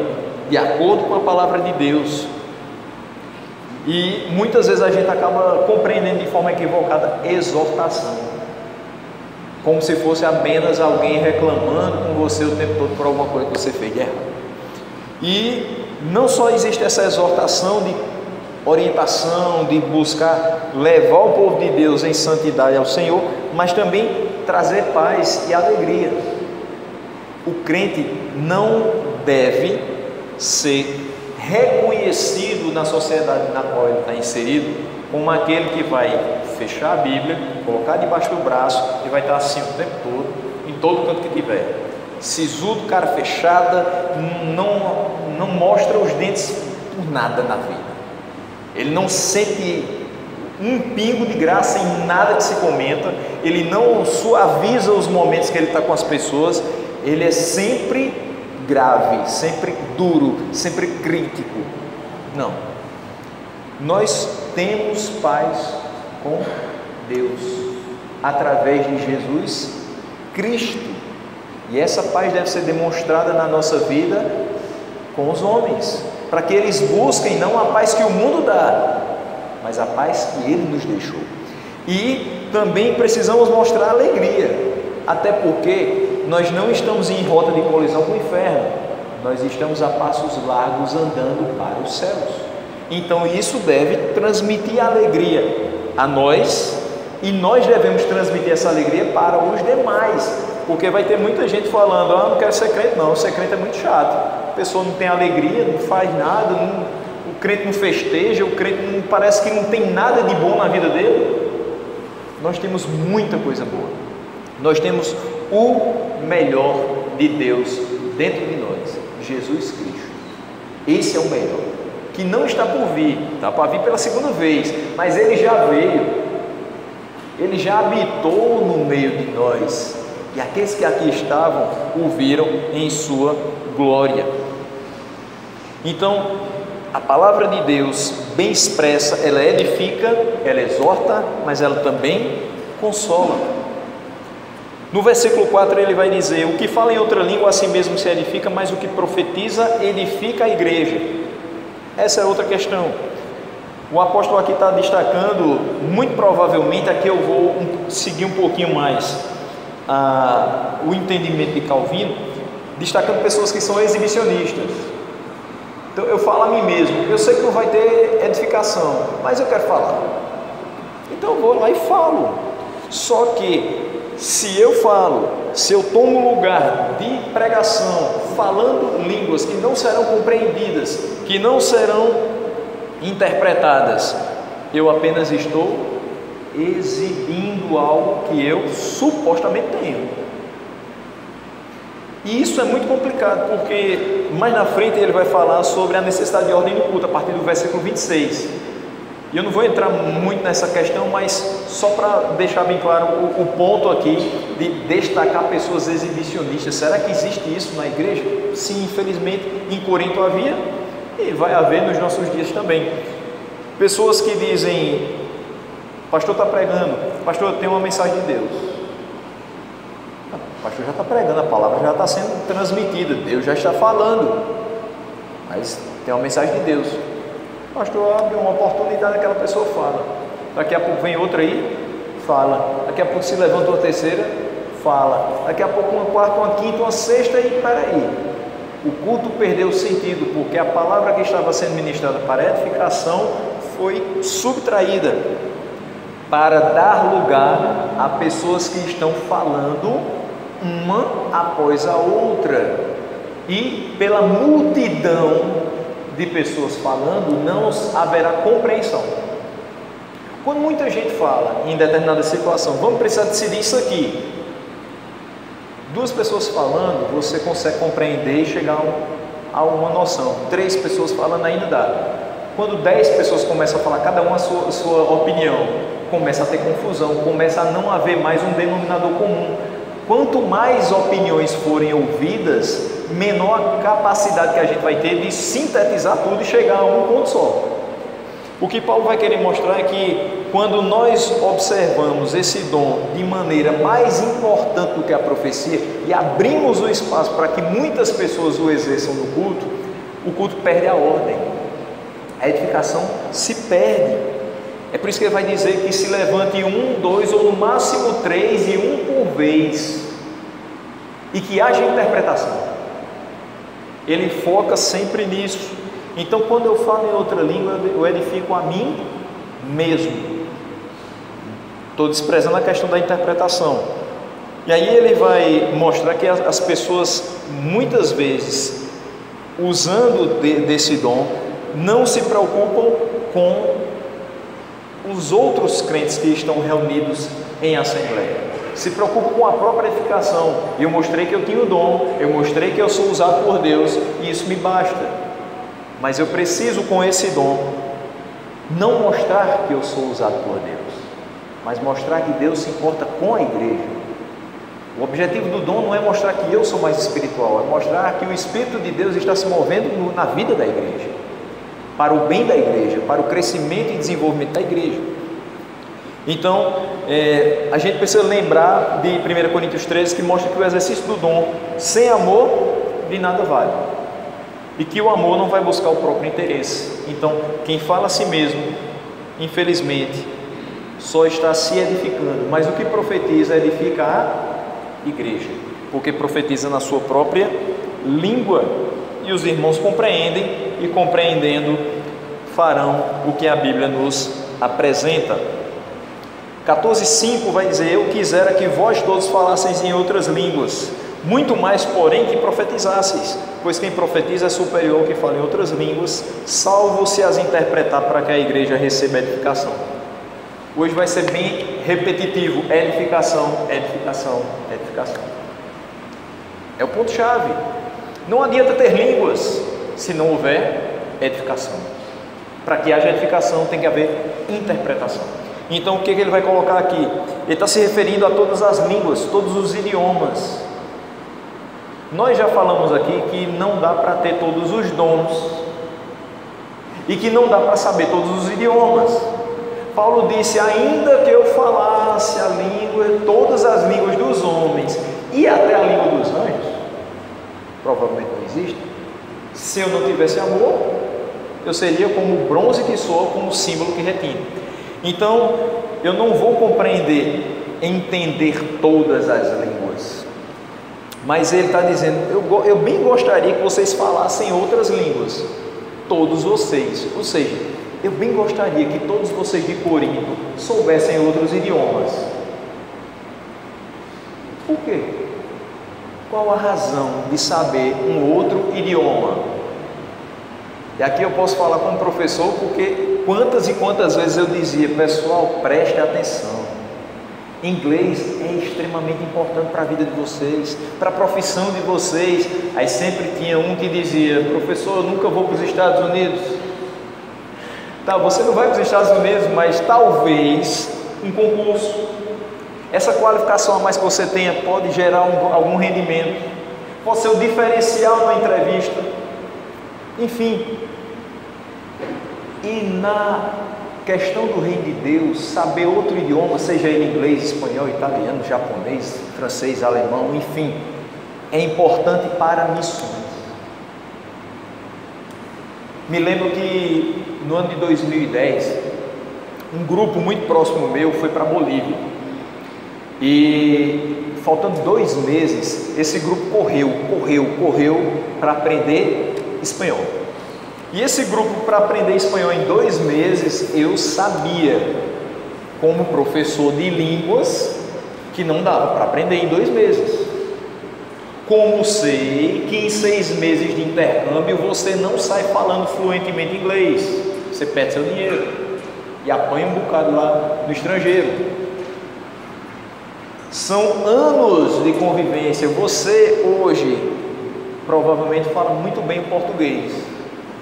de acordo com a palavra de Deus. E muitas vezes a gente acaba compreendendo de forma equivocada exortação, como se fosse apenas alguém reclamando com você o tempo todo por alguma coisa que você fez de errado. E não só existe essa exortação de orientação, de buscar levar o povo de Deus em santidade ao Senhor, mas também trazer paz e alegria. O crente não deve ser reconhecido na sociedade na qual ele está inserido como aquele que vai fechar a Bíblia, colocar debaixo do braço e vai estar assim o tempo todo, em todo canto que tiver, sisudo, cara fechada, não mostra os dentes por nada na vida. Ele não sente um pingo de graça em nada que se comenta, ele não suaviza os momentos que ele está com as pessoas, ele é sempre grave, sempre duro, sempre crítico. Não. Nós temos paz com Deus através de Jesus Cristo, e essa paz deve ser demonstrada na nossa vida com os homens, para que eles busquem não a paz que o mundo dá, mas a paz que Ele nos deixou. E também precisamos mostrar alegria, até porque nós não estamos em rota de colisão com o inferno, nós estamos a passos largos andando para os céus. Então isso deve transmitir alegria a nós, e nós devemos transmitir essa alegria para os demais, porque vai ter muita gente falando: não quero ser crente não, ser crente é muito chato, a pessoa não tem alegria, não faz nada, o crente não festeja, o crente não, parece que não tem nada de bom na vida dele. Nós temos muita coisa boa, nós temos o melhor de Deus dentro de nós, Jesus Cristo. Esse é o melhor, que não está por vir, está para vir pela segunda vez, mas Ele já veio, Ele já habitou no meio de nós, e aqueles que aqui estavam o viram em sua glória. Então, a palavra de Deus bem expressa, ela edifica, ela exorta, mas ela também consola. No versículo 4 ele vai dizer: o que fala em outra língua a si mesmo se edifica, mas o que profetiza edifica a igreja. Essa é outra questão. O apóstolo aqui está destacando, muito provavelmente, aqui eu vou seguir um pouquinho mais o entendimento de Calvino, destacando pessoas que são exibicionistas. Então eu falo a mim mesmo, eu sei que não vai ter edificação, mas eu quero falar. Então eu vou lá e falo. Só que se eu falo, se eu tomo lugar de pregação, falando línguas que não serão compreendidas, que não serão interpretadas, eu apenas estou exibindo algo que eu supostamente tenho. E isso é muito complicado, porque mais na frente ele vai falar sobre a necessidade de ordem no culto, a partir do versículo 26. E eu não vou entrar muito nessa questão, mas só para deixar bem claro o ponto aqui de destacar pessoas exibicionistas. Será que existe isso na igreja? Sim, infelizmente em Corinto havia e vai haver nos nossos dias também. Pessoas que dizem: pastor está pregando, pastor, tem uma mensagem de Deus. O pastor já está pregando, a palavra já está sendo transmitida, Deus já está falando, mas tem uma mensagem de Deus. O pastor abre uma oportunidade, aquela pessoa fala. Daqui a pouco vem outra aí, fala. Daqui a pouco se levanta uma terceira, fala. Daqui a pouco uma quarta, uma quinta, uma sexta e peraí. O culto perdeu o sentido, porque a palavra que estava sendo ministrada para edificação foi subtraída para dar lugar a pessoas que estão falando uma após a outra. E pela multidão de pessoas falando, não haverá compreensão. Quando muita gente fala em determinada situação, vamos precisar decidir isso aqui. Duas pessoas falando, você consegue compreender e chegar a uma noção. 3 pessoas falando ainda dá. Quando 10 pessoas começam a falar, cada uma a sua opinião, começa a ter confusão, começa a não haver mais um denominador comum. Quanto mais opiniões forem ouvidas, menor a capacidade que a gente vai ter de sintetizar tudo e chegar a um ponto só. O que Paulo vai querer mostrar é que quando nós observamos esse dom de maneira mais importante do que a profecia e abrimos o espaço para que muitas pessoas o exerçam no culto, o culto perde a ordem, a edificação se perde. É por isso que ele vai dizer que se levante 1, 2 ou no máximo 3 e um por vez, e que haja interpretação. Ele foca sempre nisso. Então, quando eu falo em outra língua, eu edifico a mim mesmo. Estou desprezando a questão da interpretação. E aí ele vai mostrar que as pessoas, muitas vezes, usando desse dom, não se preocupam com os outros crentes que estão reunidos em assembleia. Se preocupam com a própria edificação. Eu mostrei que eu tinha o dom, eu mostrei que eu sou usado por Deus, e isso me basta. Mas eu preciso, com esse dom, não mostrar que eu sou usado por Deus, mas mostrar que Deus se importa com a igreja. O objetivo do dom não é mostrar que eu sou mais espiritual, é mostrar que o Espírito de Deus está se movendo na vida da igreja, para o bem da igreja, para o crescimento e desenvolvimento da igreja. Então, a gente precisa lembrar de 1 Coríntios 13, que mostra que o exercício do dom sem amor de nada vale, e que o amor não vai buscar o próprio interesse. Então, quem fala a si mesmo, infelizmente, só está se edificando, mas o que profetiza edifica a igreja, porque profetiza na sua própria língua, e os irmãos compreendem, e compreendendo farão o que a Bíblia nos apresenta. 14:5 vai dizer: eu quisera que vós todos falasseis em outras línguas, muito mais, porém, que profetizasseis, pois quem profetiza é superior ao que fala em outras línguas, salvo se as interpretar, para que a igreja receba edificação. Hoje vai ser bem repetitivo: edificação, edificação, edificação. É o ponto-chave. Não adianta ter línguas se não houver edificação. Para que haja edificação tem que haver interpretação. Então o que ele vai colocar aqui? Ele está se referindo a todas as línguas, todos os idiomas. Nós já falamos aqui que não dá para ter todos os dons e que não dá para saber todos os idiomas. Paulo disse: ainda que eu falasse a língua, todas as línguas dos homens e até a língua dos anjos, provavelmente não existe. Se eu não tivesse amor, Eu seria como o bronze que soa, como o símbolo que retine. Então, eu não vou compreender, entender todas as línguas. Mas ele está dizendo, eu bem gostaria que vocês falassem outras línguas. Todos vocês. Ou seja, eu bem gostaria que todos vocês de Corinto soubessem outros idiomas. Por quê? Qual a razão de saber um outro idioma? E aqui eu posso falar como professor, porque quantas e quantas vezes eu dizia, pessoal, preste atenção. Inglês é extremamente importante para a vida de vocês, para a profissão de vocês. Aí sempre tinha um que dizia, professor, eu nunca vou para os Estados Unidos. Tá, você não vai para os Estados Unidos, mas talvez um concurso, essa qualificação a mais que você tenha pode gerar algum rendimento, pode ser um diferencial na entrevista, enfim. E na questão do reino de Deus, saber outro idioma, seja ele inglês, espanhol, italiano, japonês, francês, alemão, enfim, é importante para missões. Me lembro que no ano de 2010, um grupo muito próximo meu foi para a Bolívia. E faltando 2 meses, esse grupo correu para aprender espanhol. E esse grupo, para aprender espanhol em 2 meses, eu sabia, como professor de línguas, que não dava para aprender em 2 meses. Como sei que em 6 meses de intercâmbio você não sai falando fluentemente inglês, você perde seu dinheiro e apanha um bocado lá no estrangeiro. São anos de convivência. Você hoje provavelmente fala muito bem o português,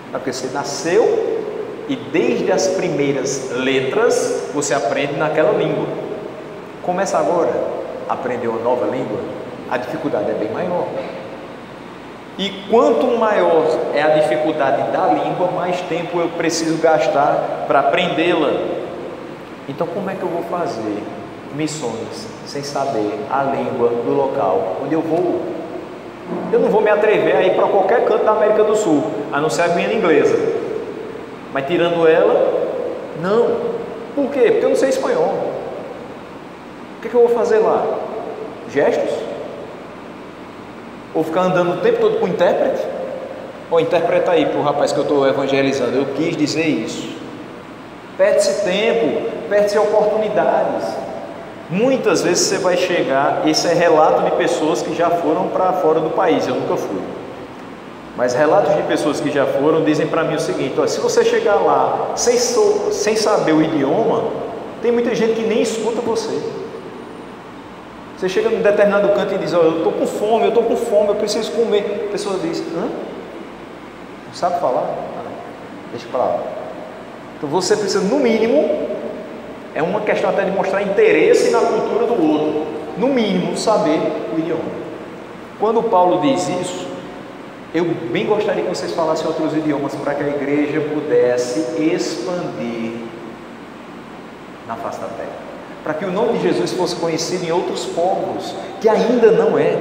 porque você nasceu e desde as primeiras letras você aprende naquela língua. Começa agora a aprender uma nova língua, a dificuldade é bem maior. E quanto maior é a dificuldade da língua, mais tempo eu preciso gastar para aprendê-la. Então como é que eu vou fazer missões sem saber a língua do local onde eu vou? Eu não vou me atrever a ir para qualquer canto da América do Sul, a não ser a Guiana Inglesa. Mas tirando ela, não. Por quê? Porque eu não sei espanhol. O que eu vou fazer lá? Gestos? Ou ficar andando o tempo todo com o intérprete? Ou interpreta aí para o rapaz que eu estou evangelizando, eu quis dizer isso. Perde-se tempo, perde-se oportunidades. Muitas vezes você vai chegar, esse é relato de pessoas que já foram para fora do país, eu nunca fui. Mas relatos de pessoas que já foram dizem para mim o seguinte, olha, se você chegar lá sem saber o idioma, tem muita gente que nem escuta você. Você chega num determinado canto e diz, olha, eu estou com fome, eu preciso comer. A pessoa diz, hã? Não sabe falar? Deixa para lá. Então você precisa, no mínimo, é uma questão até de mostrar interesse na cultura do outro, no mínimo, saber o idioma. Quando Paulo diz isso, eu bem gostaria que vocês falassem outros idiomas para que a igreja pudesse expandir na face da terra, para que o nome de Jesus fosse conhecido em outros povos, que ainda não é,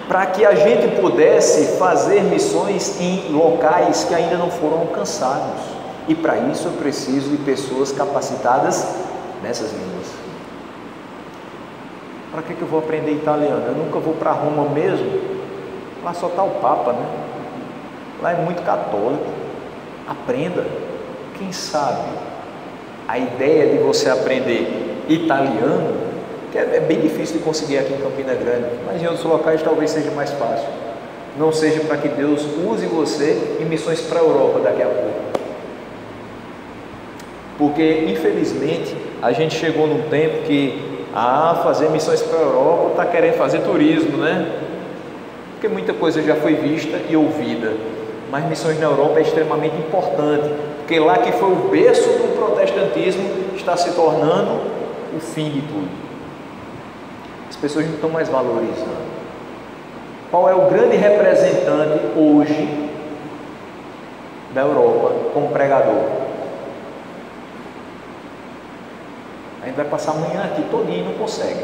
para que a gente pudesse fazer missões em locais que ainda não foram alcançados, e para isso eu preciso de pessoas capacitadas nessas línguas. Para que eu vou aprender italiano? Eu nunca vou para Roma mesmo, lá só está o Papa, né? Lá é muito católico. Aprenda, quem sabe a ideia de você aprender italiano, que é bem difícil de conseguir aqui em Campina Grande, mas em outros locais talvez seja mais fácil. Não seja para que Deus use você em missões para a Europa daqui a pouco. Porque infelizmente a gente chegou num tempo que fazer missões para a Europa está querendo fazer turismo, né? Porque muita coisa já foi vista e ouvida, mas missões na Europa é extremamente importante, porque lá que foi o berço do protestantismo está se tornando o fim de tudo. As pessoas não estão mais valorizando. Qual é o grande representante hoje da Europa como pregador? A gente vai passar amanhã aqui todinho e não consegue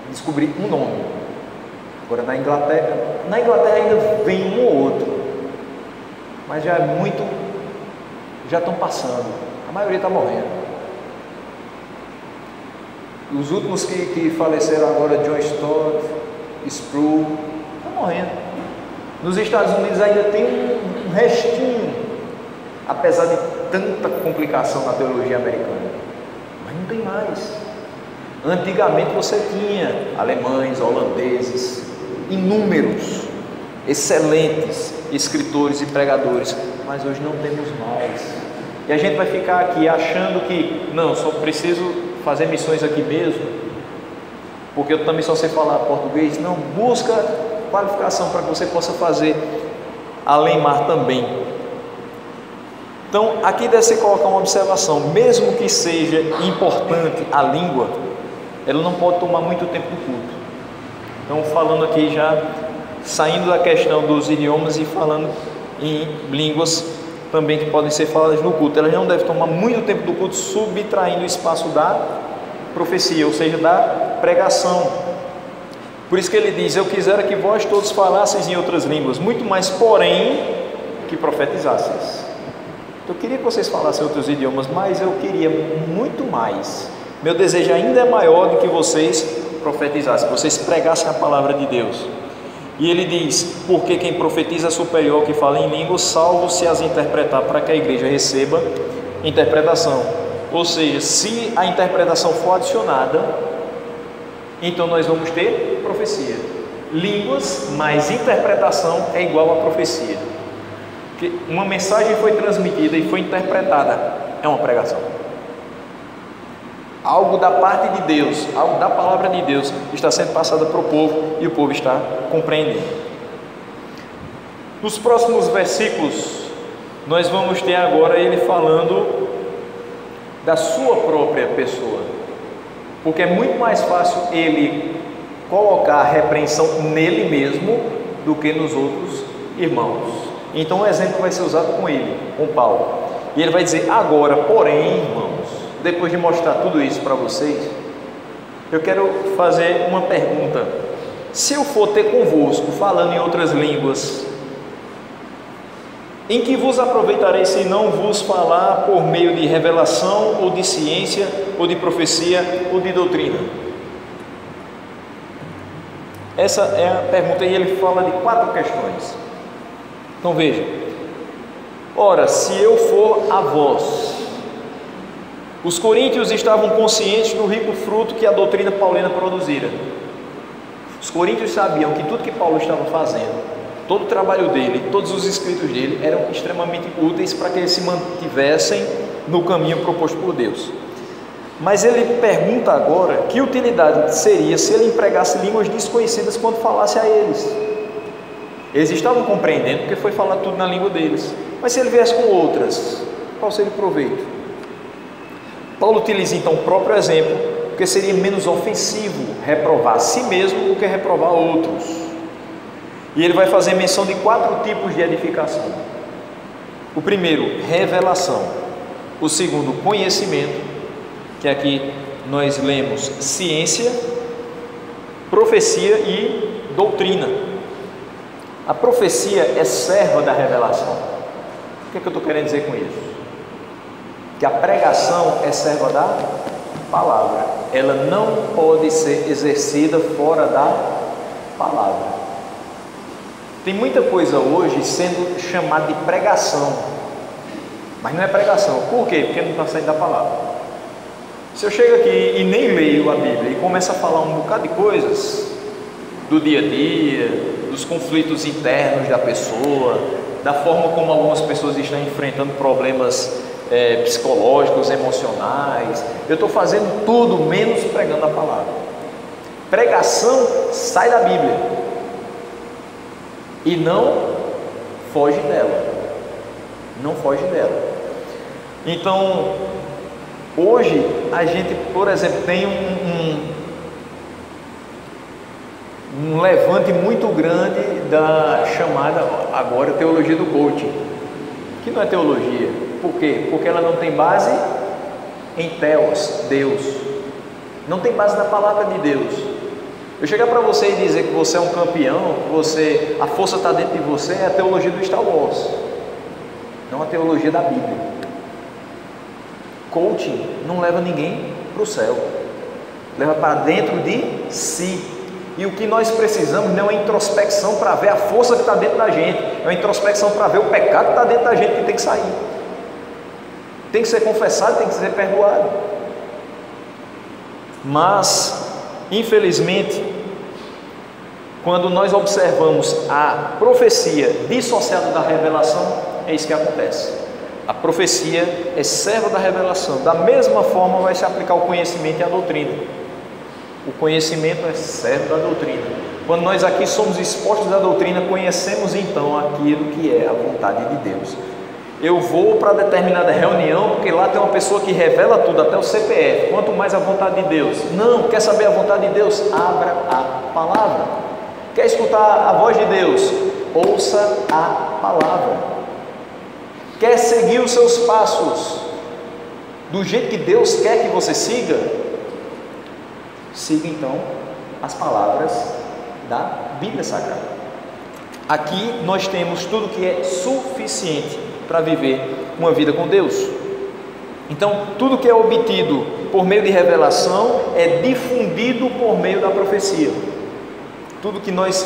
descobrir um nome. Agora na Inglaterra ainda vem um ou outro, mas já é muito já estão passando, a maioria está morrendo. Os últimos que faleceram agora, John Stott, Sproul, estão morrendo. Nos Estados Unidos ainda tem um restinho, apesar de tanta complicação na teologia americana, mas não tem mais. Antigamente você tinha alemães, holandeses, inúmeros, excelentes escritores e pregadores, mas hoje não temos mais. E a gente vai ficar aqui achando que, não, só preciso fazer missões aqui mesmo, porque eu também só sei falar português. Não, busca qualificação para que você possa fazer além mar também. Então, aqui deve se colocar uma observação: mesmo que seja importante a língua, ela não pode tomar muito tempo do culto. Então, falando aqui já, saindo da questão dos idiomas e falando em línguas também que podem ser faladas no culto, elas não devem tomar muito tempo do culto, subtraindo o espaço da profecia, ou seja, da pregação. Por isso que ele diz: eu quisera que vós todos falasseis em outras línguas, muito mais, porém, que profetizasseis. Eu queria que vocês falassem outros idiomas, mas eu queria muito mais. Meu desejo ainda é maior do que vocês profetizassem, que vocês pregassem a palavra de Deus. E ele diz: porque quem profetiza é superior ao que fala em línguas, salvo se as interpretar, para que a igreja receba interpretação. Ou seja, se a interpretação for adicionada, então nós vamos ter profecia. Línguas mais interpretação é igual a profecia. Porque uma mensagem foi transmitida e foi interpretada, é uma pregação. Algo da parte de Deus, algo da palavra de Deus está sendo passada para o povo e o povo está compreendendo. Nos próximos versículos, nós vamos ter agora ele falando da sua própria pessoa, porque é muito mais fácil ele colocar a repreensão nele mesmo do que nos outros irmãos. Então o exemplo vai ser usado com ele, com Paulo, e ele vai dizer: agora, porém, irmãos, depois de mostrar tudo isso para vocês, eu quero fazer uma pergunta. Se eu for ter convosco falando em outras línguas, em que vos aproveitarei se não vos falar por meio de revelação, ou de ciência, ou de profecia, ou de doutrina? Essa é a pergunta, e ele fala de 4 questões. Então veja: ora, se eu for a vós. Os coríntios estavam conscientes do rico fruto que a doutrina paulina produzira. Os coríntios sabiam que tudo que Paulo estava fazendo, todo o trabalho dele, todos os escritos dele eram extremamente úteis para que eles se mantivessem no caminho proposto por Deus. Mas ele pergunta agora que utilidade seria se ele empregasse línguas desconhecidas quando falasse a eles. Eles estavam compreendendo porque foi falar tudo na língua deles, mas se ele viesse com outras, qual seria o proveito? Paulo utiliza então o próprio exemplo, porque seria menos ofensivo reprovar a si mesmo do que reprovar outros. E ele vai fazer menção de 4 tipos de edificação. O primeiro, revelação. O segundo, conhecimento, que aqui nós lemos ciência, profecia e doutrina. A profecia é serva da revelação. O que é que eu estou querendo dizer com isso? Que a pregação é serva da palavra, ela não pode ser exercida fora da palavra. Tem muita coisa hoje sendo chamada de pregação, mas não é pregação. Por quê? Porque não está saindo da palavra. Se eu chego aqui e nem leio a Bíblia e começo a falar um bocado de coisas do dia a dia, dos conflitos internos da pessoa, da forma como algumas pessoas estão enfrentando problemas psicológicos, emocionais, eu estou fazendo tudo menos pregando a palavra. Pregação sai da Bíblia e não foge dela, não foge dela. Então hoje a gente, por exemplo, tem um levante muito grande da chamada agora teologia do coaching, que não é teologia. Por quê? Porque ela não tem base em Theos, Deus. Não tem base na palavra de Deus. Eu chegar para você e dizer que você é um campeão, que a força está dentro de você, é a teologia do Star Wars, não a teologia da Bíblia. Coaching não leva ninguém para o céu, leva para dentro de si. E o que nós precisamos não é uma introspecção para ver a força que está dentro da gente, é uma introspecção para ver o pecado que está dentro da gente que tem que sair, tem que ser confessado, tem que ser perdoado. Mas, infelizmente, quando nós observamos a profecia dissociada da revelação, é isso que acontece. A profecia é serva da revelação. Da mesma forma vai se aplicar o conhecimento e a doutrina. O conhecimento é servo da doutrina. Quando nós aqui somos expostos à doutrina, conhecemos então aquilo que é a vontade de Deus. Eu vou para determinada reunião porque lá tem uma pessoa que revela tudo, até o CPF, quanto mais a vontade de Deus. Não, quer saber a vontade de Deus? Abra a palavra. Quer escutar a voz de Deus? Ouça a palavra. Quer seguir os seus passos do jeito que Deus quer que você siga? Siga então as palavras da Bíblia Sagrada. Aqui nós temos tudo que é suficiente para viver uma vida com Deus. Então, tudo que é obtido por meio de revelação é difundido por meio da profecia. Tudo que nós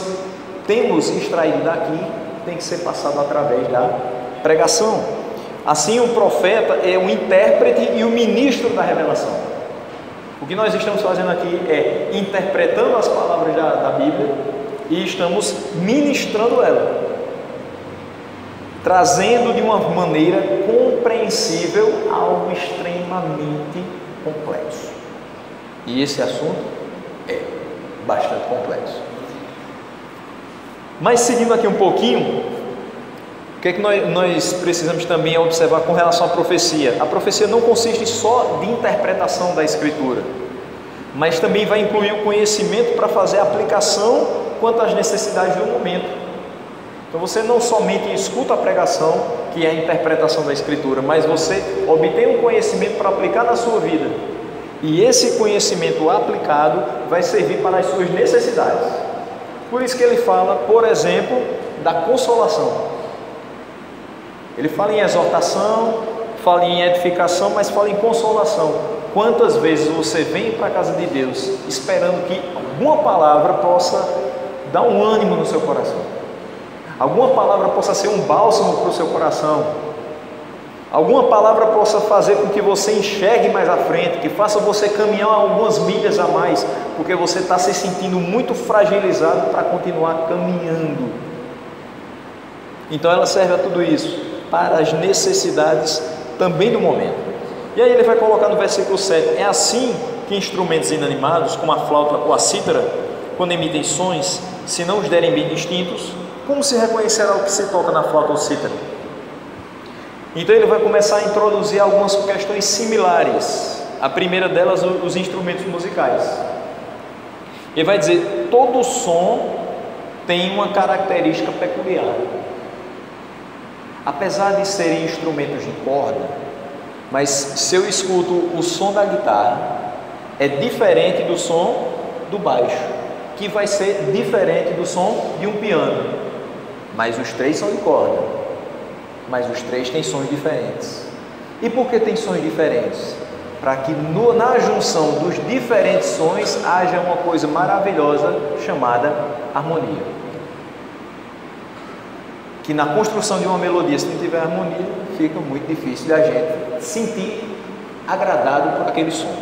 temos extraído daqui tem que ser passado através da pregação. Assim, o profeta é o intérprete e o ministro da revelação. O que nós estamos fazendo aqui é interpretando as palavras da Bíblia e estamos ministrando ela, trazendo de uma maneira compreensível algo extremamente complexo. E esse assunto é bastante complexo. Mas seguindo aqui um pouquinho, o que é que nós precisamos também observar com relação à profecia? A profecia não consiste só de interpretação da Escritura, mas também vai incluir o conhecimento para fazer a aplicação quanto às necessidades do momento. Então você não somente escuta a pregação, que é a interpretação da Escritura, mas você obtém um conhecimento para aplicar na sua vida. E esse conhecimento aplicado vai servir para as suas necessidades. Por isso que ele fala, por exemplo, da consolação. Ele fala em exortação, fala em edificação, mas fala em consolação. Quantas vezes você vem para a casa de Deus esperando que alguma palavra possa dar um ânimo no seu coração, alguma palavra possa ser um bálsamo para o seu coração, alguma palavra possa fazer com que você enxergue mais à frente, que faça você caminhar algumas milhas a mais, porque você está se sentindo muito fragilizado para continuar caminhando. Então ela serve a tudo isso, para as necessidades também do momento. E aí ele vai colocar no versículo 7: é assim que instrumentos inanimados, como a flauta ou a cítara, quando emitem sons, se não os derem bem distintos, como se reconhecerá o que se toca na flauta ou cítara? Então ele vai começar a introduzir algumas questões similares. A primeira delas, os instrumentos musicais. Ele vai dizer: todo som tem uma característica peculiar. Apesar de serem instrumentos de corda, mas se eu escuto o som da guitarra, é diferente do som do baixo, que vai ser diferente do som de um piano. Mas os três são de corda, mas os três têm sons diferentes. E por que tem sons diferentes? Para que na junção dos diferentes sons haja uma coisa maravilhosa chamada harmonia. Que na construção de uma melodia, se não tiver harmonia, fica muito difícil de a gente sentir agradado por aquele som.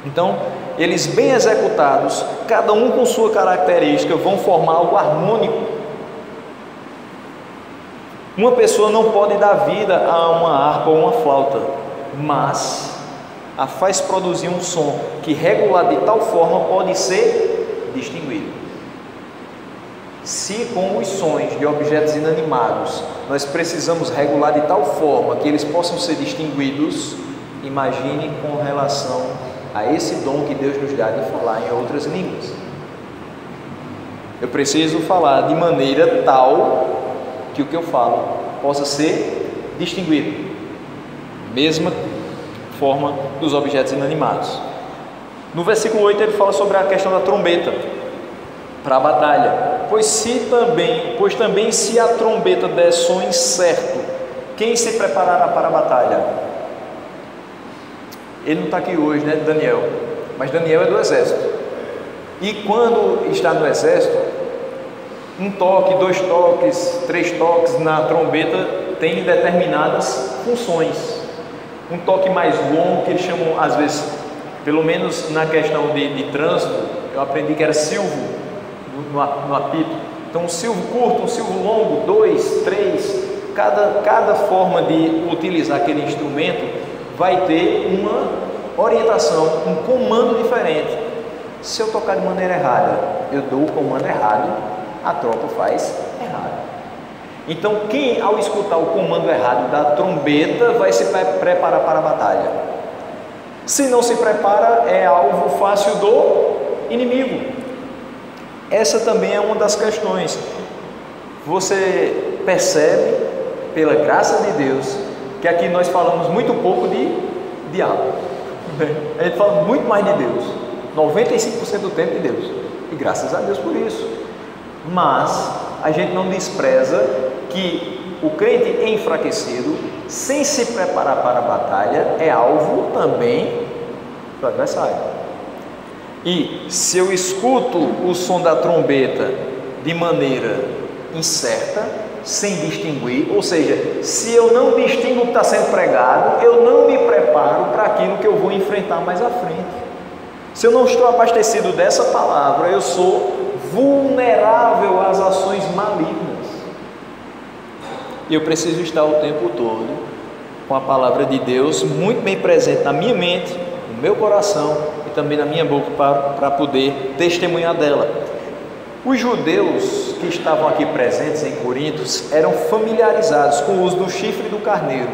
Então, eles bem executados, cada um com sua característica, vão formar algo harmônico. Uma pessoa não pode dar vida a uma harpa ou uma flauta, mas a faz produzir um som que, regulado de tal forma, pode ser distinguido. Se com os sons de objetos inanimados nós precisamos regular de tal forma que eles possam ser distinguidos, imagine com relação a esse dom que Deus nos dá de falar em outras línguas. Eu preciso falar de maneira tal que o que eu falo possa ser distinguido. Mesma forma dos objetos inanimados. No versículo 8 ele fala sobre a questão da trombeta para a batalha. Pois também se a trombeta der som incerto, quem se preparará para a batalha? Ele não está aqui hoje, né, Daniel? Mas Daniel é do exército. E quando está no exército, um toque, 2 toques, 3 toques na trombeta tem determinadas funções. Um toque mais longo, que eles chamam, às vezes, pelo menos na questão de trânsito, eu aprendi que era silvo no apito. Então, um silvo curto, um silvo longo, 2, 3, cada forma de utilizar aquele instrumento vai ter uma orientação, um comando diferente. Se eu tocar de maneira errada, eu dou o comando errado, a tropa faz errado. Então, quem ao escutar o comando errado da trombeta vai se preparar para a batalha. Se não se prepara, é alvo fácil do inimigo. Essa também é uma das questões. Você percebe, pela graça de Deus, que aqui nós falamos muito pouco de diabo. A gente fala muito mais de Deus, 95% do tempo de Deus, e graças a Deus por isso. Mas a gente não despreza que o crente enfraquecido, sem se preparar para a batalha, é alvo também do adversário. E se eu escuto o som da trombeta de maneira incerta, sem distinguir, ou seja, se eu não distingo o que está sendo pregado, eu não me preparo para aquilo que eu vou enfrentar mais à frente. Se eu não estou abastecido dessa palavra, eu sou vulnerável às ações malignas. E eu preciso estar o tempo todo com a palavra de Deus muito bem presente na minha mente, no meu coração e também na minha boca para poder testemunhar dela. Os judeus que estavam aqui presentes em Corinto eram familiarizados com o uso do chifre do carneiro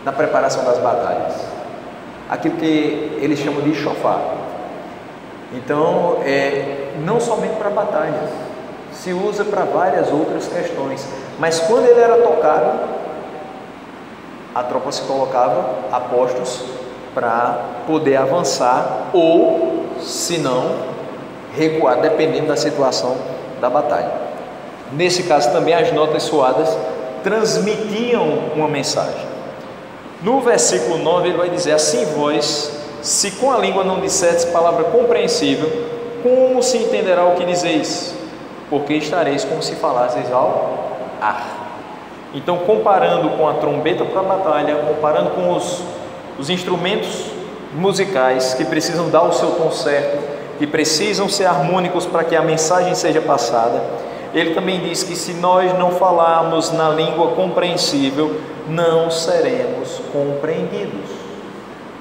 na preparação das batalhas, aquilo que eles chamam de shofar. Então, não somente para batalhas, se usa para várias outras questões, mas quando ele era tocado, a tropa se colocava a postos para poder avançar ou, se não, recuar, dependendo da situação da batalha. Nesse caso também as notas soadas transmitiam uma mensagem. No versículo 9 ele vai dizer: assim vós, se com a língua não disserdes palavra compreensível, como se entenderá o que dizeis? Porque estareis como se falasseis ao ar. Então, comparando com a trombeta para a batalha, comparando com os instrumentos musicais que precisam dar o seu tom certo, que precisam ser harmônicos para que a mensagem seja passada, ele também diz que se nós não falarmos na língua compreensível, não seremos compreendidos.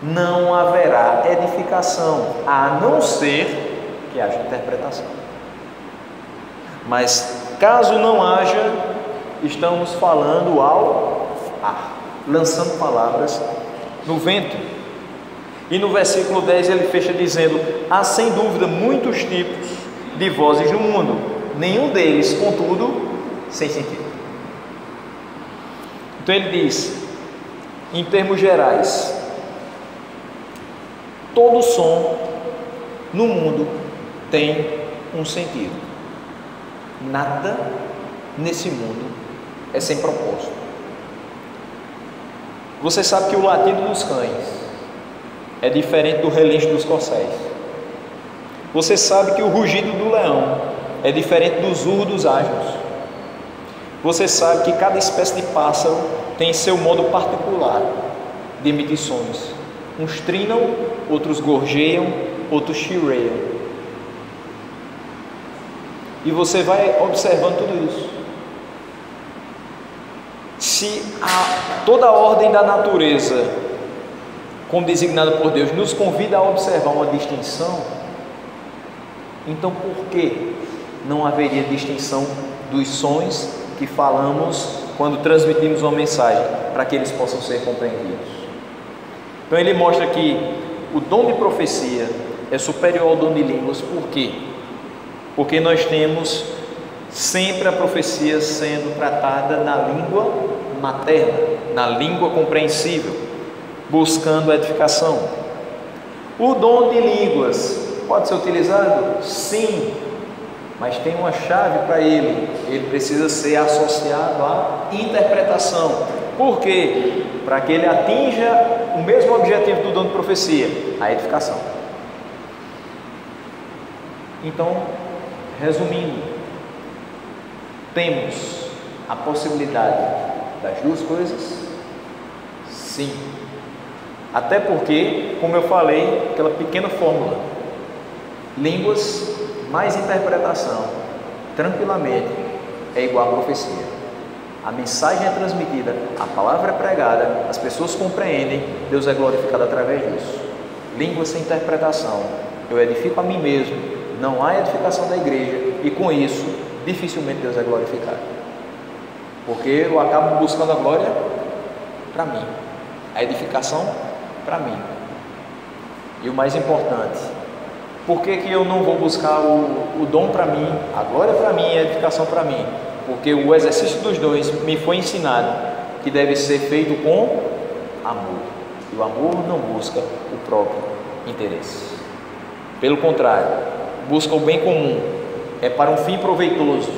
Não haverá edificação, a não ser que haja interpretação. Mas caso não haja, estamos falando ao ar, lançando palavras no vento. E no versículo 10 ele fecha dizendo: há sem dúvida muitos tipos de vozes no mundo, nenhum deles, contudo, sem sentido. Então ele diz, em termos gerais, todo som no mundo tem um sentido. Nada nesse mundo é sem propósito. Você sabe que o latido dos cães é diferente do relincho dos corcéis. Você sabe que o rugido do leão é diferente do zurro dos asnos. Você sabe que cada espécie de pássaro tem seu modo particular de emitir sons. Uns trinam, outros gorjeiam, outros chireiam. E você vai observando tudo isso. Se toda a ordem da natureza, como designada por Deus, nos convida a observar uma distinção, então por que não haveria distinção dos sons que falamos quando transmitimos uma mensagem, para que eles possam ser compreendidos? Então ele mostra que o dom de profecia é superior ao dom de línguas. Por quê? Porque nós temos sempre a profecia sendo tratada na língua materna, na língua compreensível, buscando a edificação. O dom de línguas pode ser utilizado? Sim, mas tem uma chave para ele. Ele precisa ser associado à interpretação. Por quê? Para que ele atinja o mesmo objetivo do dom de profecia? A edificação. Então, resumindo, temos a possibilidade das duas coisas? Sim. Até porque, como eu falei, aquela pequena fórmula, línguas mais interpretação, tranquilamente, é igual a profecia. A mensagem é transmitida, a palavra é pregada, as pessoas compreendem, Deus é glorificado através disso. Língua sem interpretação, eu edifico a mim mesmo, não há edificação da igreja, e com isso, dificilmente Deus é glorificado. Porque eu acabo buscando a glória para mim, a edificação para mim. E o mais importante, por que eu não vou buscar o dom para mim, a glória para mim e a edificação para mim? Porque o exercício dos dons me foi ensinado que deve ser feito com amor. E o amor não busca o próprio interesse. Pelo contrário, busca o bem comum. É para um fim proveitoso.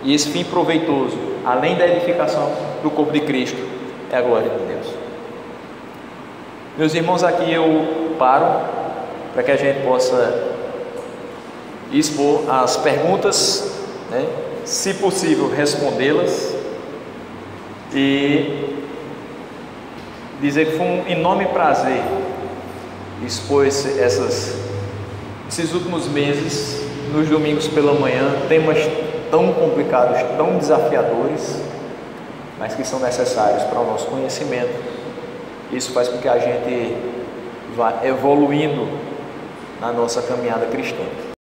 E esse fim proveitoso, além da edificação do corpo de Cristo, é a glória de Deus. Meus irmãos, aqui eu paro para que a gente possa expor as perguntas, né? Se possível, respondê-las e dizer que foi um enorme prazer expor esses últimos meses, nos domingos pela manhã, temas tão complicados, tão desafiadores, mas que são necessários para o nosso conhecimento. Isso faz com que a gente vá evoluindo na nossa caminhada cristã.